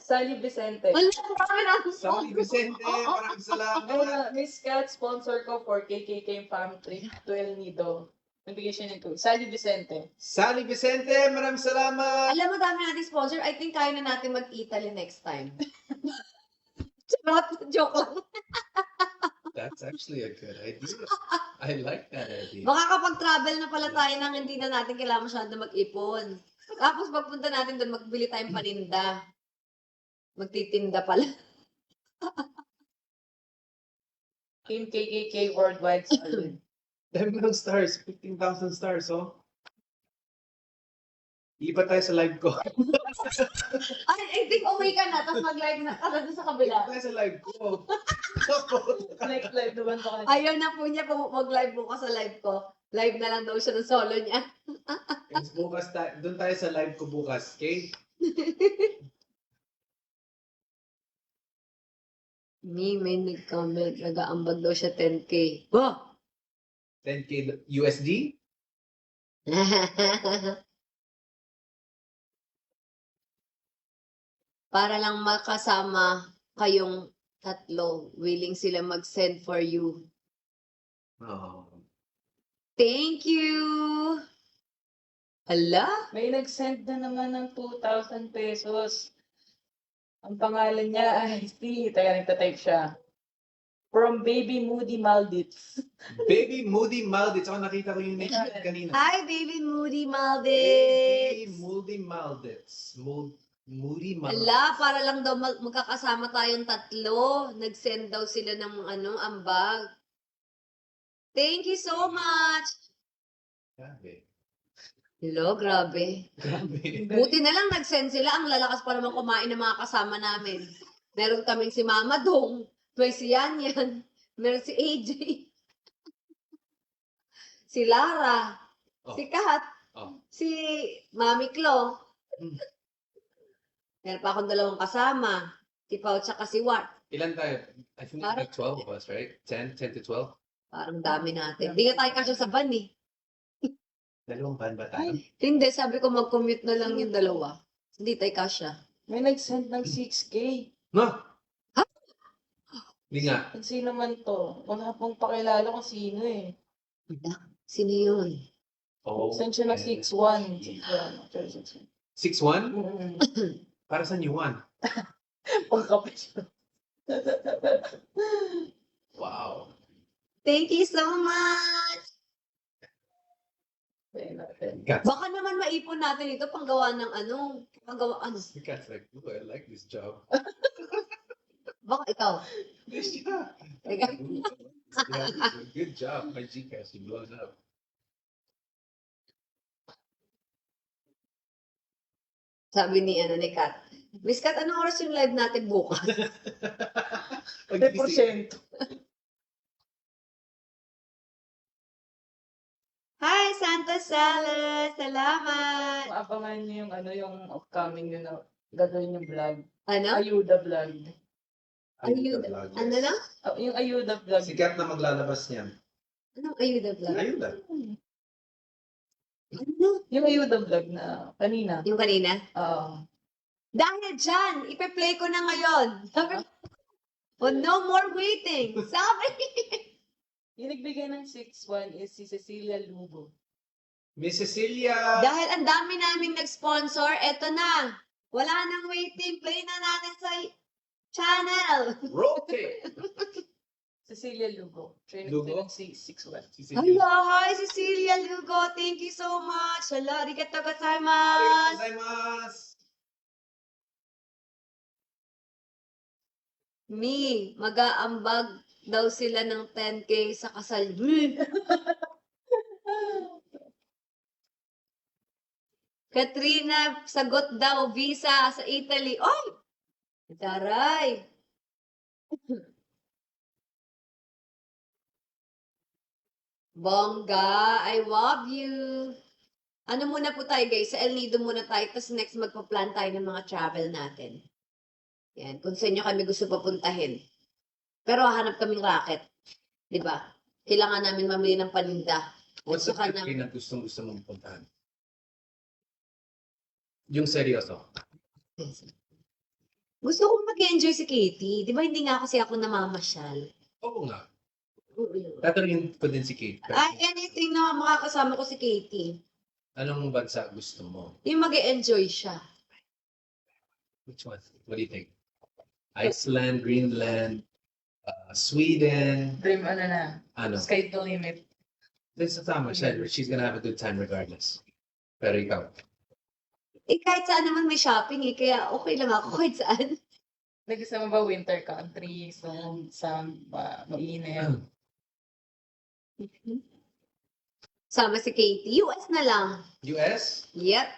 Sally Vicente. Wala, marami na. Sorry, Vicente. Maraming salamat. Ayun, Miss Kat, sponsor ko for KKK Farm Trip to El Nido. Nagbigay siya ng 2. Sally Vicente. Sally Vicente, maraming salamat. Alam mo, dami nating sponsor. I think kaya na natin mag-Italy next time. Charot, joke lang. That's actually a good idea. I like that idea. Makakapag-travel na pala tayo nang hindi na natin kailangan masyado mag-ipon. Tapos pagpunta natin doon, magbili tayong paninda. Magtitinda pala. Team KKK Worldwide Salud. Dami ng stars. 15,000 stars, oh. Lipat tayo sa live ko. Ay, I think okay ka na. Tapos mag-live na ka doon sa kabila. Lipat tayo sa live ko. Next live naman pa kayo. Ayaw na po niya mag-live bukas sa live ko. Live na lang daw siya ng solo niya. Bukas doon tayo sa live ko bukas, okay? May nag-comment. Nag-aambag daw siya 10K. Wow! 10K USD? Para lang makasama kayong tatlo. Willing sila mag-send for you. Oh. Thank you! Hala? May nag-send na naman ng 2,000 pesos. Ang pangalan niya ay taga nagtatype siya. From Baby Moody Maldives. Baby Moody Maldits. Ako nakita ko yung name kanina. Hi, baby Moody Baby Maldives! Moody Maldits. Moody Maldits. Hala, para lang daw magkakasama tayong tatlo. Nag-send daw sila ng ambag. Thank you so much! Grabe. Hello, grabe. Grabe. Buti na lang nag-send sila. Ang lalakas pa naman kumain ng mga kasama namin. Meron kaming si Mama Dong. May si Yan. Meron si AJ. Si Lara. Oh. Si Kat. Oh. Si Mami Klo. Hmm. Meron pa akong dalawang kasama. Si Pao tsaka si Wat. Ilan tayo? I think Parang- like 12 of us, right? 10 to 12? Parang dami natin. Hindi nga tayo kasya sa van eh. Dalawang ban ba tayo? Hindi, sabi ko mag-commute na lang yung dalawa. Hindi tayo kasya. May nag-send ng 6K. No! Hindi nga. Sino man to? Wala pong pakilala kung sino eh. Sino yun? Oh. Send siya ng 6-1. 6-1. Actually, 6-1? 6-1. Para sa new one. Pangkapit siya. Wow. Thank you so much! Ayun natin. Kat. Baka naman maipon natin ito panggawa ng Kat's like, oh, I like this job. Baka ikaw. This job. Teka. Good job. My Gcash, you blown up. Sabi ni Kat, Miss Kat, anong oras yung live natin bukas? 10%. Hi, Santa Salas! Salamat! Maabangan niyo yung yung upcoming yun na gagawin yung vlog. Ano? Ayuda vlog. Ayuda. vlog, Ano yes. lang? Yung ayuda vlog. Sikat na maglalabas niyan. Anong ayuda vlog? Ayun na. Ano? Yung ayuda vlog na kanina. Yung kanina? Oo. Dahil dyan, ipe-play ko na ngayon. Sabi oh, no more waiting. Sabi. Yung nagbigay ng 6-1 is si Cecilia Lugo. Miss Cecilia! Dahil ang dami naming nag-sponsor, eto na. Wala nang waiting. Play na natin sa channel. Rotate! Cecilia Lugo. Siya Lugo? yung nagbigay ng 6-1. Cecilia. Hello, hi Cecilia Lugo. Thank you so much. Hello, arigatou gozaimasu. Gozaimasu! Me, mag-aambag daw sila ng 10K sa kasal. Katrina, sagot daw visa sa Italy. Oy! Taray! Bongga, I love you. Ano muna po tayo guys? Sa El Nido muna tayo. Tapos next magpa-plan tayo ng mga travel natin. Yan. Kung sa inyo kami gusto papuntahin. Pero hahanap kaming racket. Di ba? Kailangan namin mamili ng paninda. What's the Saka country na gustong-gusto mong puntahan? Yung seryoso. Gusto kong mag-enjoy si Katie. Di ba hindi nga kasi ako namamasyal? Oo nga. Tatanungin ko din si Kate. Anything na makakasama ko si Katie. Anong bansa gusto mo? Yung mag-enjoy siya. Which one? What do you think? Iceland, Greenland, Sweden, Dream ano? Sky the limit. This is tama siya. She's gonna have a good time regardless. Pero ikaw? Kahit saan naman may shopping kaya okay lang ako kahit saan. Nag-isa mo ba winter country? So, sa mainit. Sama si Katie. US na lang. US? Yep.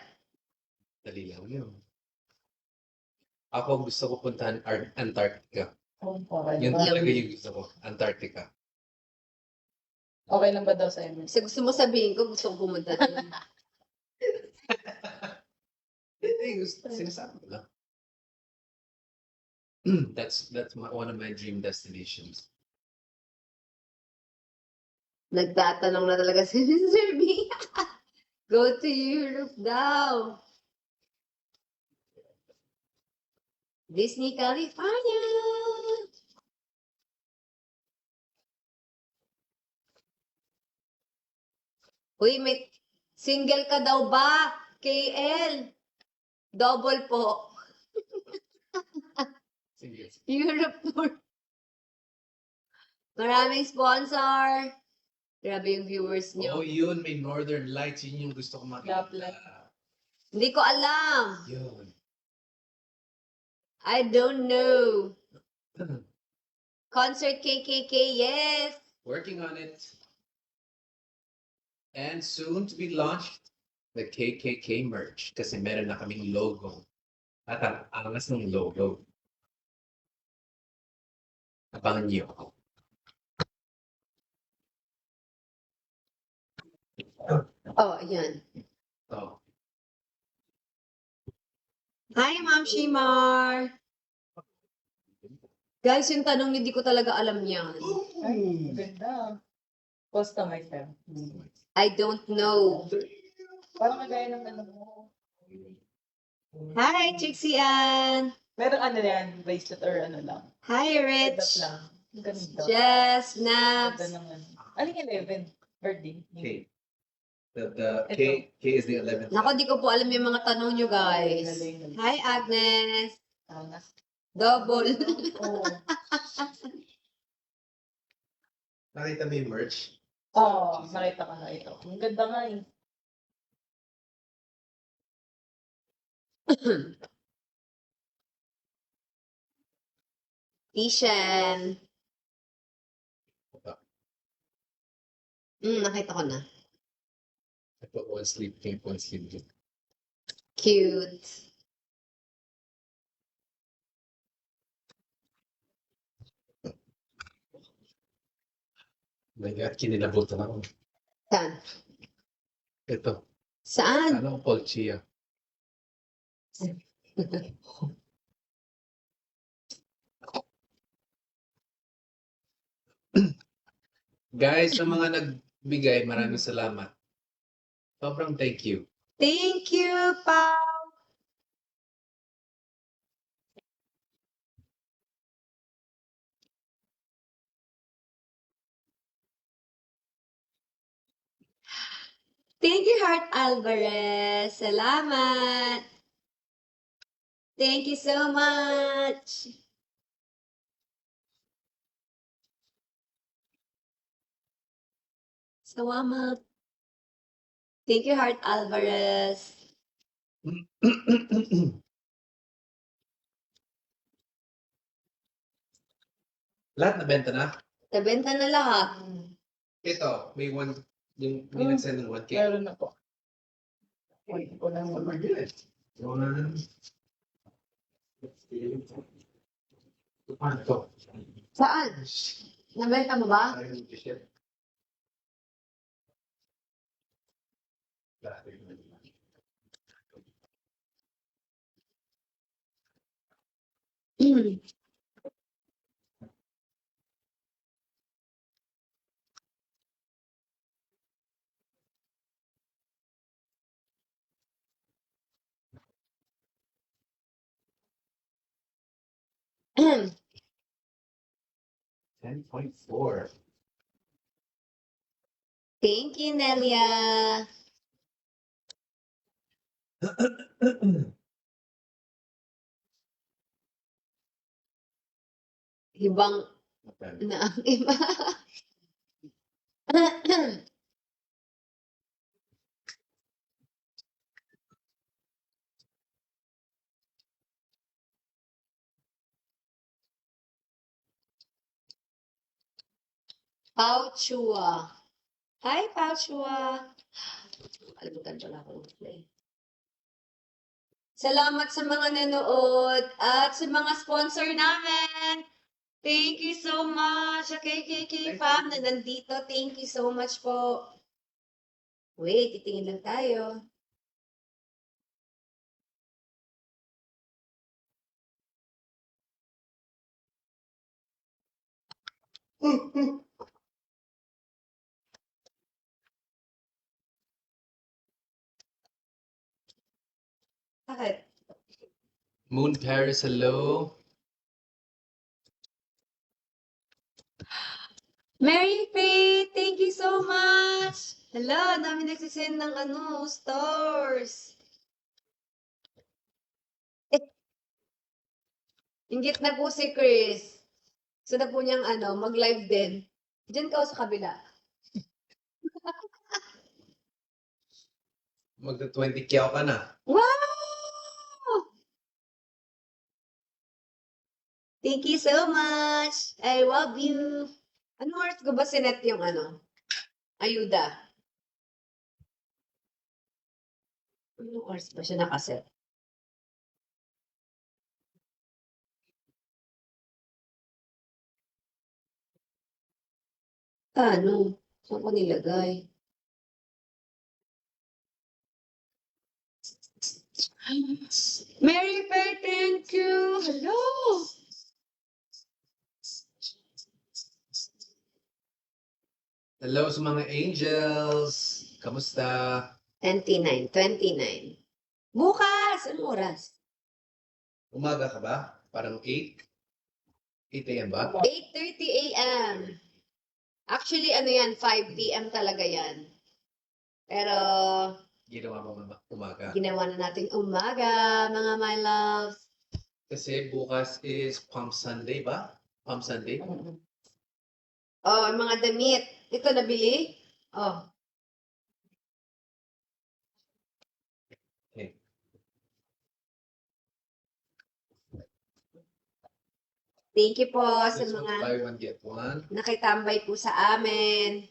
Dali lang yun. Ako gusto ko puntahan Antarctica. Yun talaga yung gusto ko. Antarctica. Okay lang ba daw sa inyo? Kasi gusto mo sabihin ko, gusto ko pumunta doon. Hindi, sinasabi ko lang. That's one of my dream destinations. Nagtatanong na talaga si Mr. B. Go to Europe daw. Disney California. Uy, may single ka daw ba? KL. Double po. Sige. Europe tour. Maraming sponsor. Grabe yung viewers Oh, nyo. yun. May Northern Lights. Yun yung gusto ko makita. Lapland. Hindi ko alam. Yun. I don't know. Concert KKK, yes. Working on it. And soon to be launched, the KKK merch. Kasi meron na kaming logo. At ang angas ng logo. Abangan niyo. Oh, ayan. So, Hi, Ma'am Shimar. Guys, yung tanong hindi ko talaga alam yan. Ay, ganda. Customize yan. I don't know. Parang kagaya ng mo. Hi, Trixie Ann. Meron yan, bracelet or lang. Hi, That Rich. lang. Ang ganda. Jess, Ganda Naps. ng Aling 11? Birthday. K. The K is the 11th. Nako, di ko po alam yung mga tanong nyo, guys. Hi, Agnes. Angas. Double. Oo. Nakita mo yung merch? Oo, nakita ka na ito. Ang ganda nga eh. Tishan. Nakita ko na. I put one sleeve pink, one sleeve blue. Cute. My God, kinilabutan ako. Saan? Ito. Saan? Ano ang Paul Chia? Guys, sa mga nagbigay, maraming salamat. Sobrang thank you. Thank you, Pao. Thank you, Heart Alvarez. Salamat. Thank you so much. Salamat. Thank you, Heart Alvarez. Lahat na benta na? Nabenta na lahat. Ito, may may nag-send ng 1K. Meron na po. Wait ko lang naman. Ano to? Saan? Nabenta mo ba? Ayun, t-shirt. Mm. 10.4. Thank you, Nelia. Ibang na ang iba. Pao Chua. Hi, Pao Chua. Kalimutan pala ako mag-play. Salamat sa mga nanood at sa mga sponsor namin. Thank you so much sa KKK fam na nandito. Thank you so much po. Wait, titingin lang tayo. Bakit? Moon Paris, hello. Mary Faye, thank you so much. Hello, dami nagsisend ng stores. Inggit na po si Chris. Gusto na po niyang mag-live din. Diyan ka o sa kabila. Magta-20K ka na. Wow! Thank you so much. I love you. Ano oras ko ba sinet yung ayuda? Ano oras ba siya nakaset? Ano? Saan ko nilagay? Mary Faye, thank you. Hello. Hello sa mga angels. Kamusta? 29. Bukas! Anong oras? Umaga ka ba? Parang 8? 8 a.m. ba? 8:30 a.m. Actually, 5 p.m. talaga yan. Pero, Ginawa mo ba umaga? ginawa na natin umaga, mga my loves. Kasi bukas is Palm Sunday ba? Palm Sunday? Oh, yung mga damit. Ito, nabili? Oh. Okay. Thank you po sa This one's mga buy one, get one. nakitambay po sa amin.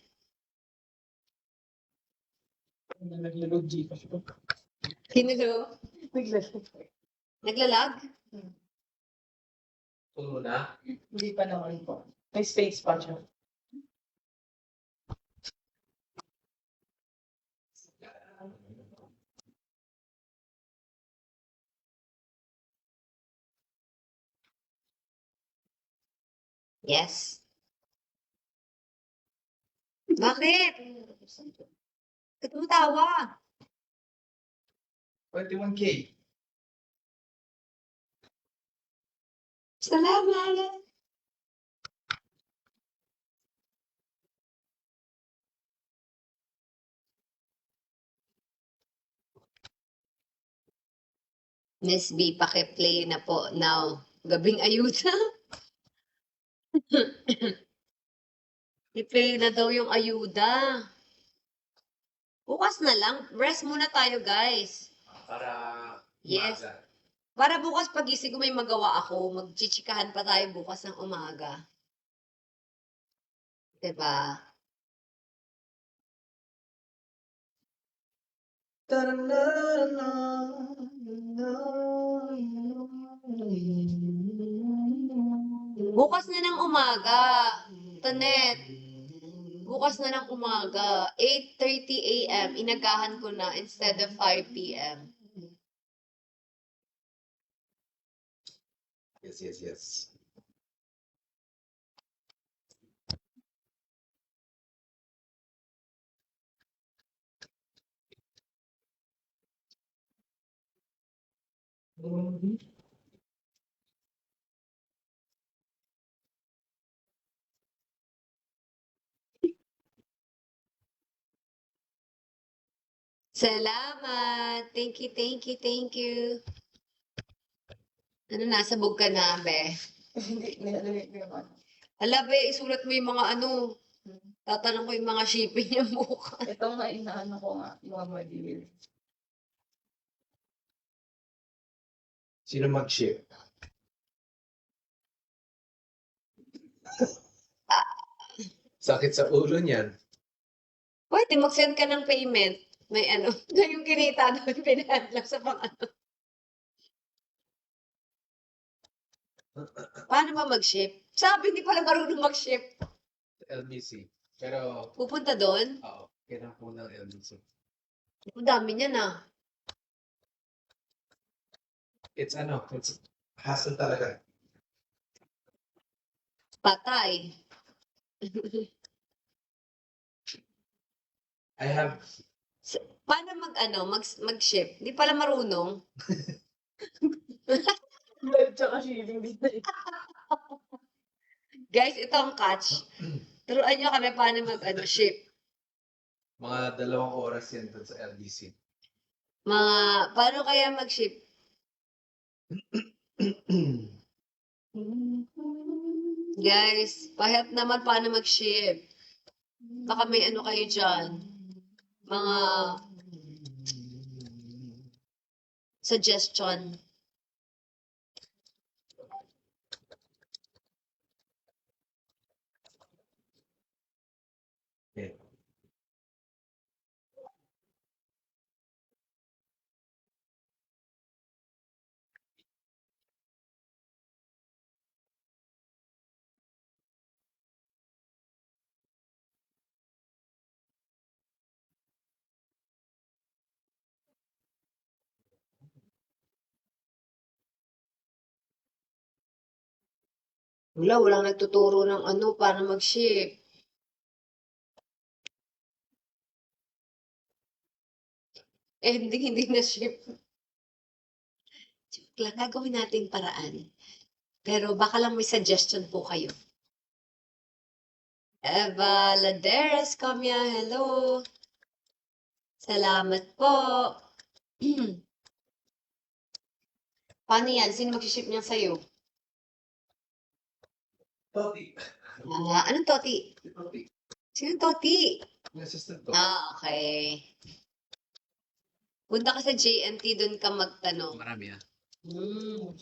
Naglalog Gcash ko. Kinulo? Naglalog. Naglalag? Puno na. Hindi pa naman po. May space pa siya. Yes. Bakit? Ba't mo tawa? 21K. Salamat. Miss B, paki-play na po now. Gabing ayuda. I-play na daw yung ayuda. Bukas na lang. Rest muna tayo, guys. Para Yes. umaga. Para bukas pagising ko may magawa ako. Magchichikahan pa tayo bukas ng umaga. Diba? Bukas na ng umaga. Tanet. Bukas na ng umaga. 8:30 a.m. Inagahan ko na instead of 5 p.m. Yes, yes, yes. Salamat. Thank you, thank you, thank you. Ano, nasabog ka na, be? Hindi, nilalagay ko yung ano. Hala, be, isulat mo yung mga ano. Tatanong ko yung mga shipping niya bukas. Ito nga, inaano ko nga, yung mali. Sino mag-ship? Sakit sa ulo niyan. Pwede, mag-send ka ng payment. May ano, yung kinita doon, pinahadlap sa pang ano. Paano ba mag-ship? Sabi, hindi pala marunong mag-ship. LBC. Pero, Pupunta doon? oo, kailangan po ng LBC. Ang dami niya na. It's hassle talaga. Patay. I have, Paano mag-ship? Hindi pala marunong. Live tsaka shilling dito eh. Guys, ito ang catch. Turuan niyo kami paano ship. mga 2 oras yan dun sa LBC. Paano kaya mag-ship? Guys, pa-help naman paano mag-ship. Baka may ano kayo dyan. Mga suggestion. Okay. Walang nagtuturo ng ano paano mag-ship. Hindi na ship. Joke lang, gagawin natin paraan. Pero baka lang may suggestion po kayo. Eva Laderas, Kamya, hello. Salamat po. Paano yan? Sino mag-ship niyan sa'yo? Toti. Anong Toti? Toti. Sino Toti? Yung assistant to. Okay. Punta ka sa JNT, doon ka magtanong. Marami ah. Hmm.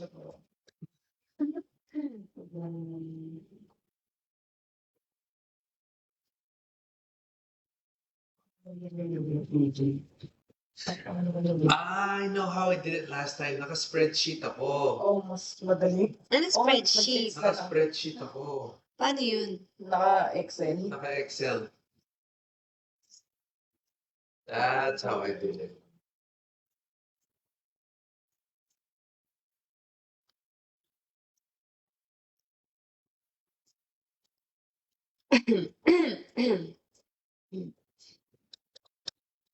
I know how I did it last time. Naka-spreadsheet ako. Oh, mas madali. Anong Oh, spreadsheet? Naka-spreadsheet ako. Paano yun? Naka-Excel. Naka-Excel. That's how I did it.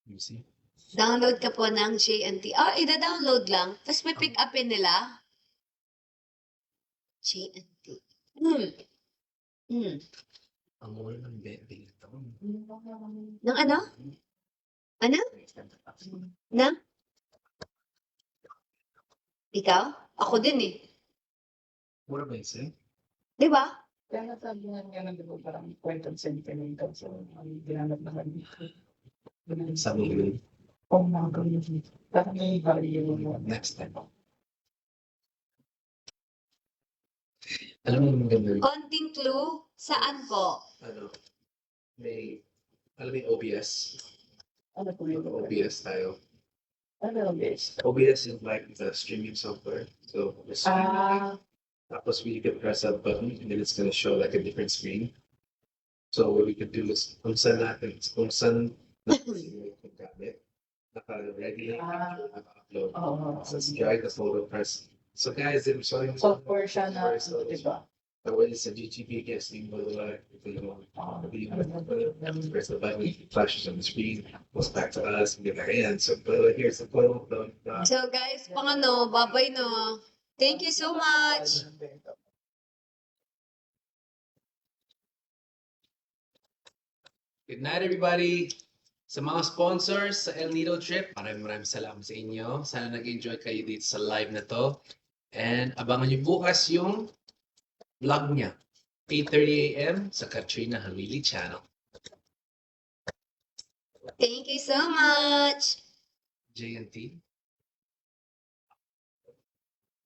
You see? Download ka po ng JNT. Ida-download lang. Tapos may pick upin nila. JNT. Ang mura ng bilhin ito. Ng ano? Ano? Ng? Ikaw? Ako din eh. Mura ba yun, sir? Di ba? Kaya sabi nga di ba parang kwentong sentimental. So, ginanap na kami. Sabi ko, Oh, mga ganyan. Parang may value mo. next time. Alam mo naman ganda Konting clue. Saan po? ano, alam mo yung OBS? Ano po yun? OBS tayo. Ano ang best? OBS is like the streaming software. So, the streaming, tapos we can press a button and then it's gonna show like a different screen. So what we could do is kung saan natin yung gamit, naka-ready naka-upload. So drag the photo press. So guys, I'm showing you Software siya na, di ba? the way it's a GGP guessing press the button, it flashes on the screen, goes back to us, and get back in. So here's the photo. So guys, babay no. Thank you so much. Good night, everybody. Sa mga sponsors sa El Nido Trip, maraming salamat sa inyo. Sana nag-enjoy kayo dito sa live na to. And abangan nyo bukas yung vlog niya. 8:30 a.m. sa Katrina Halili Channel. Thank you so much. JNT.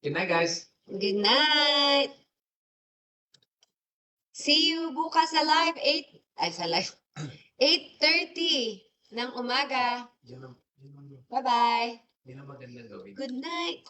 Good night, guys. Good night. See you bukas sa live 8:30 ng umaga. Yan ang Bye-bye. magandang gawin. Good night.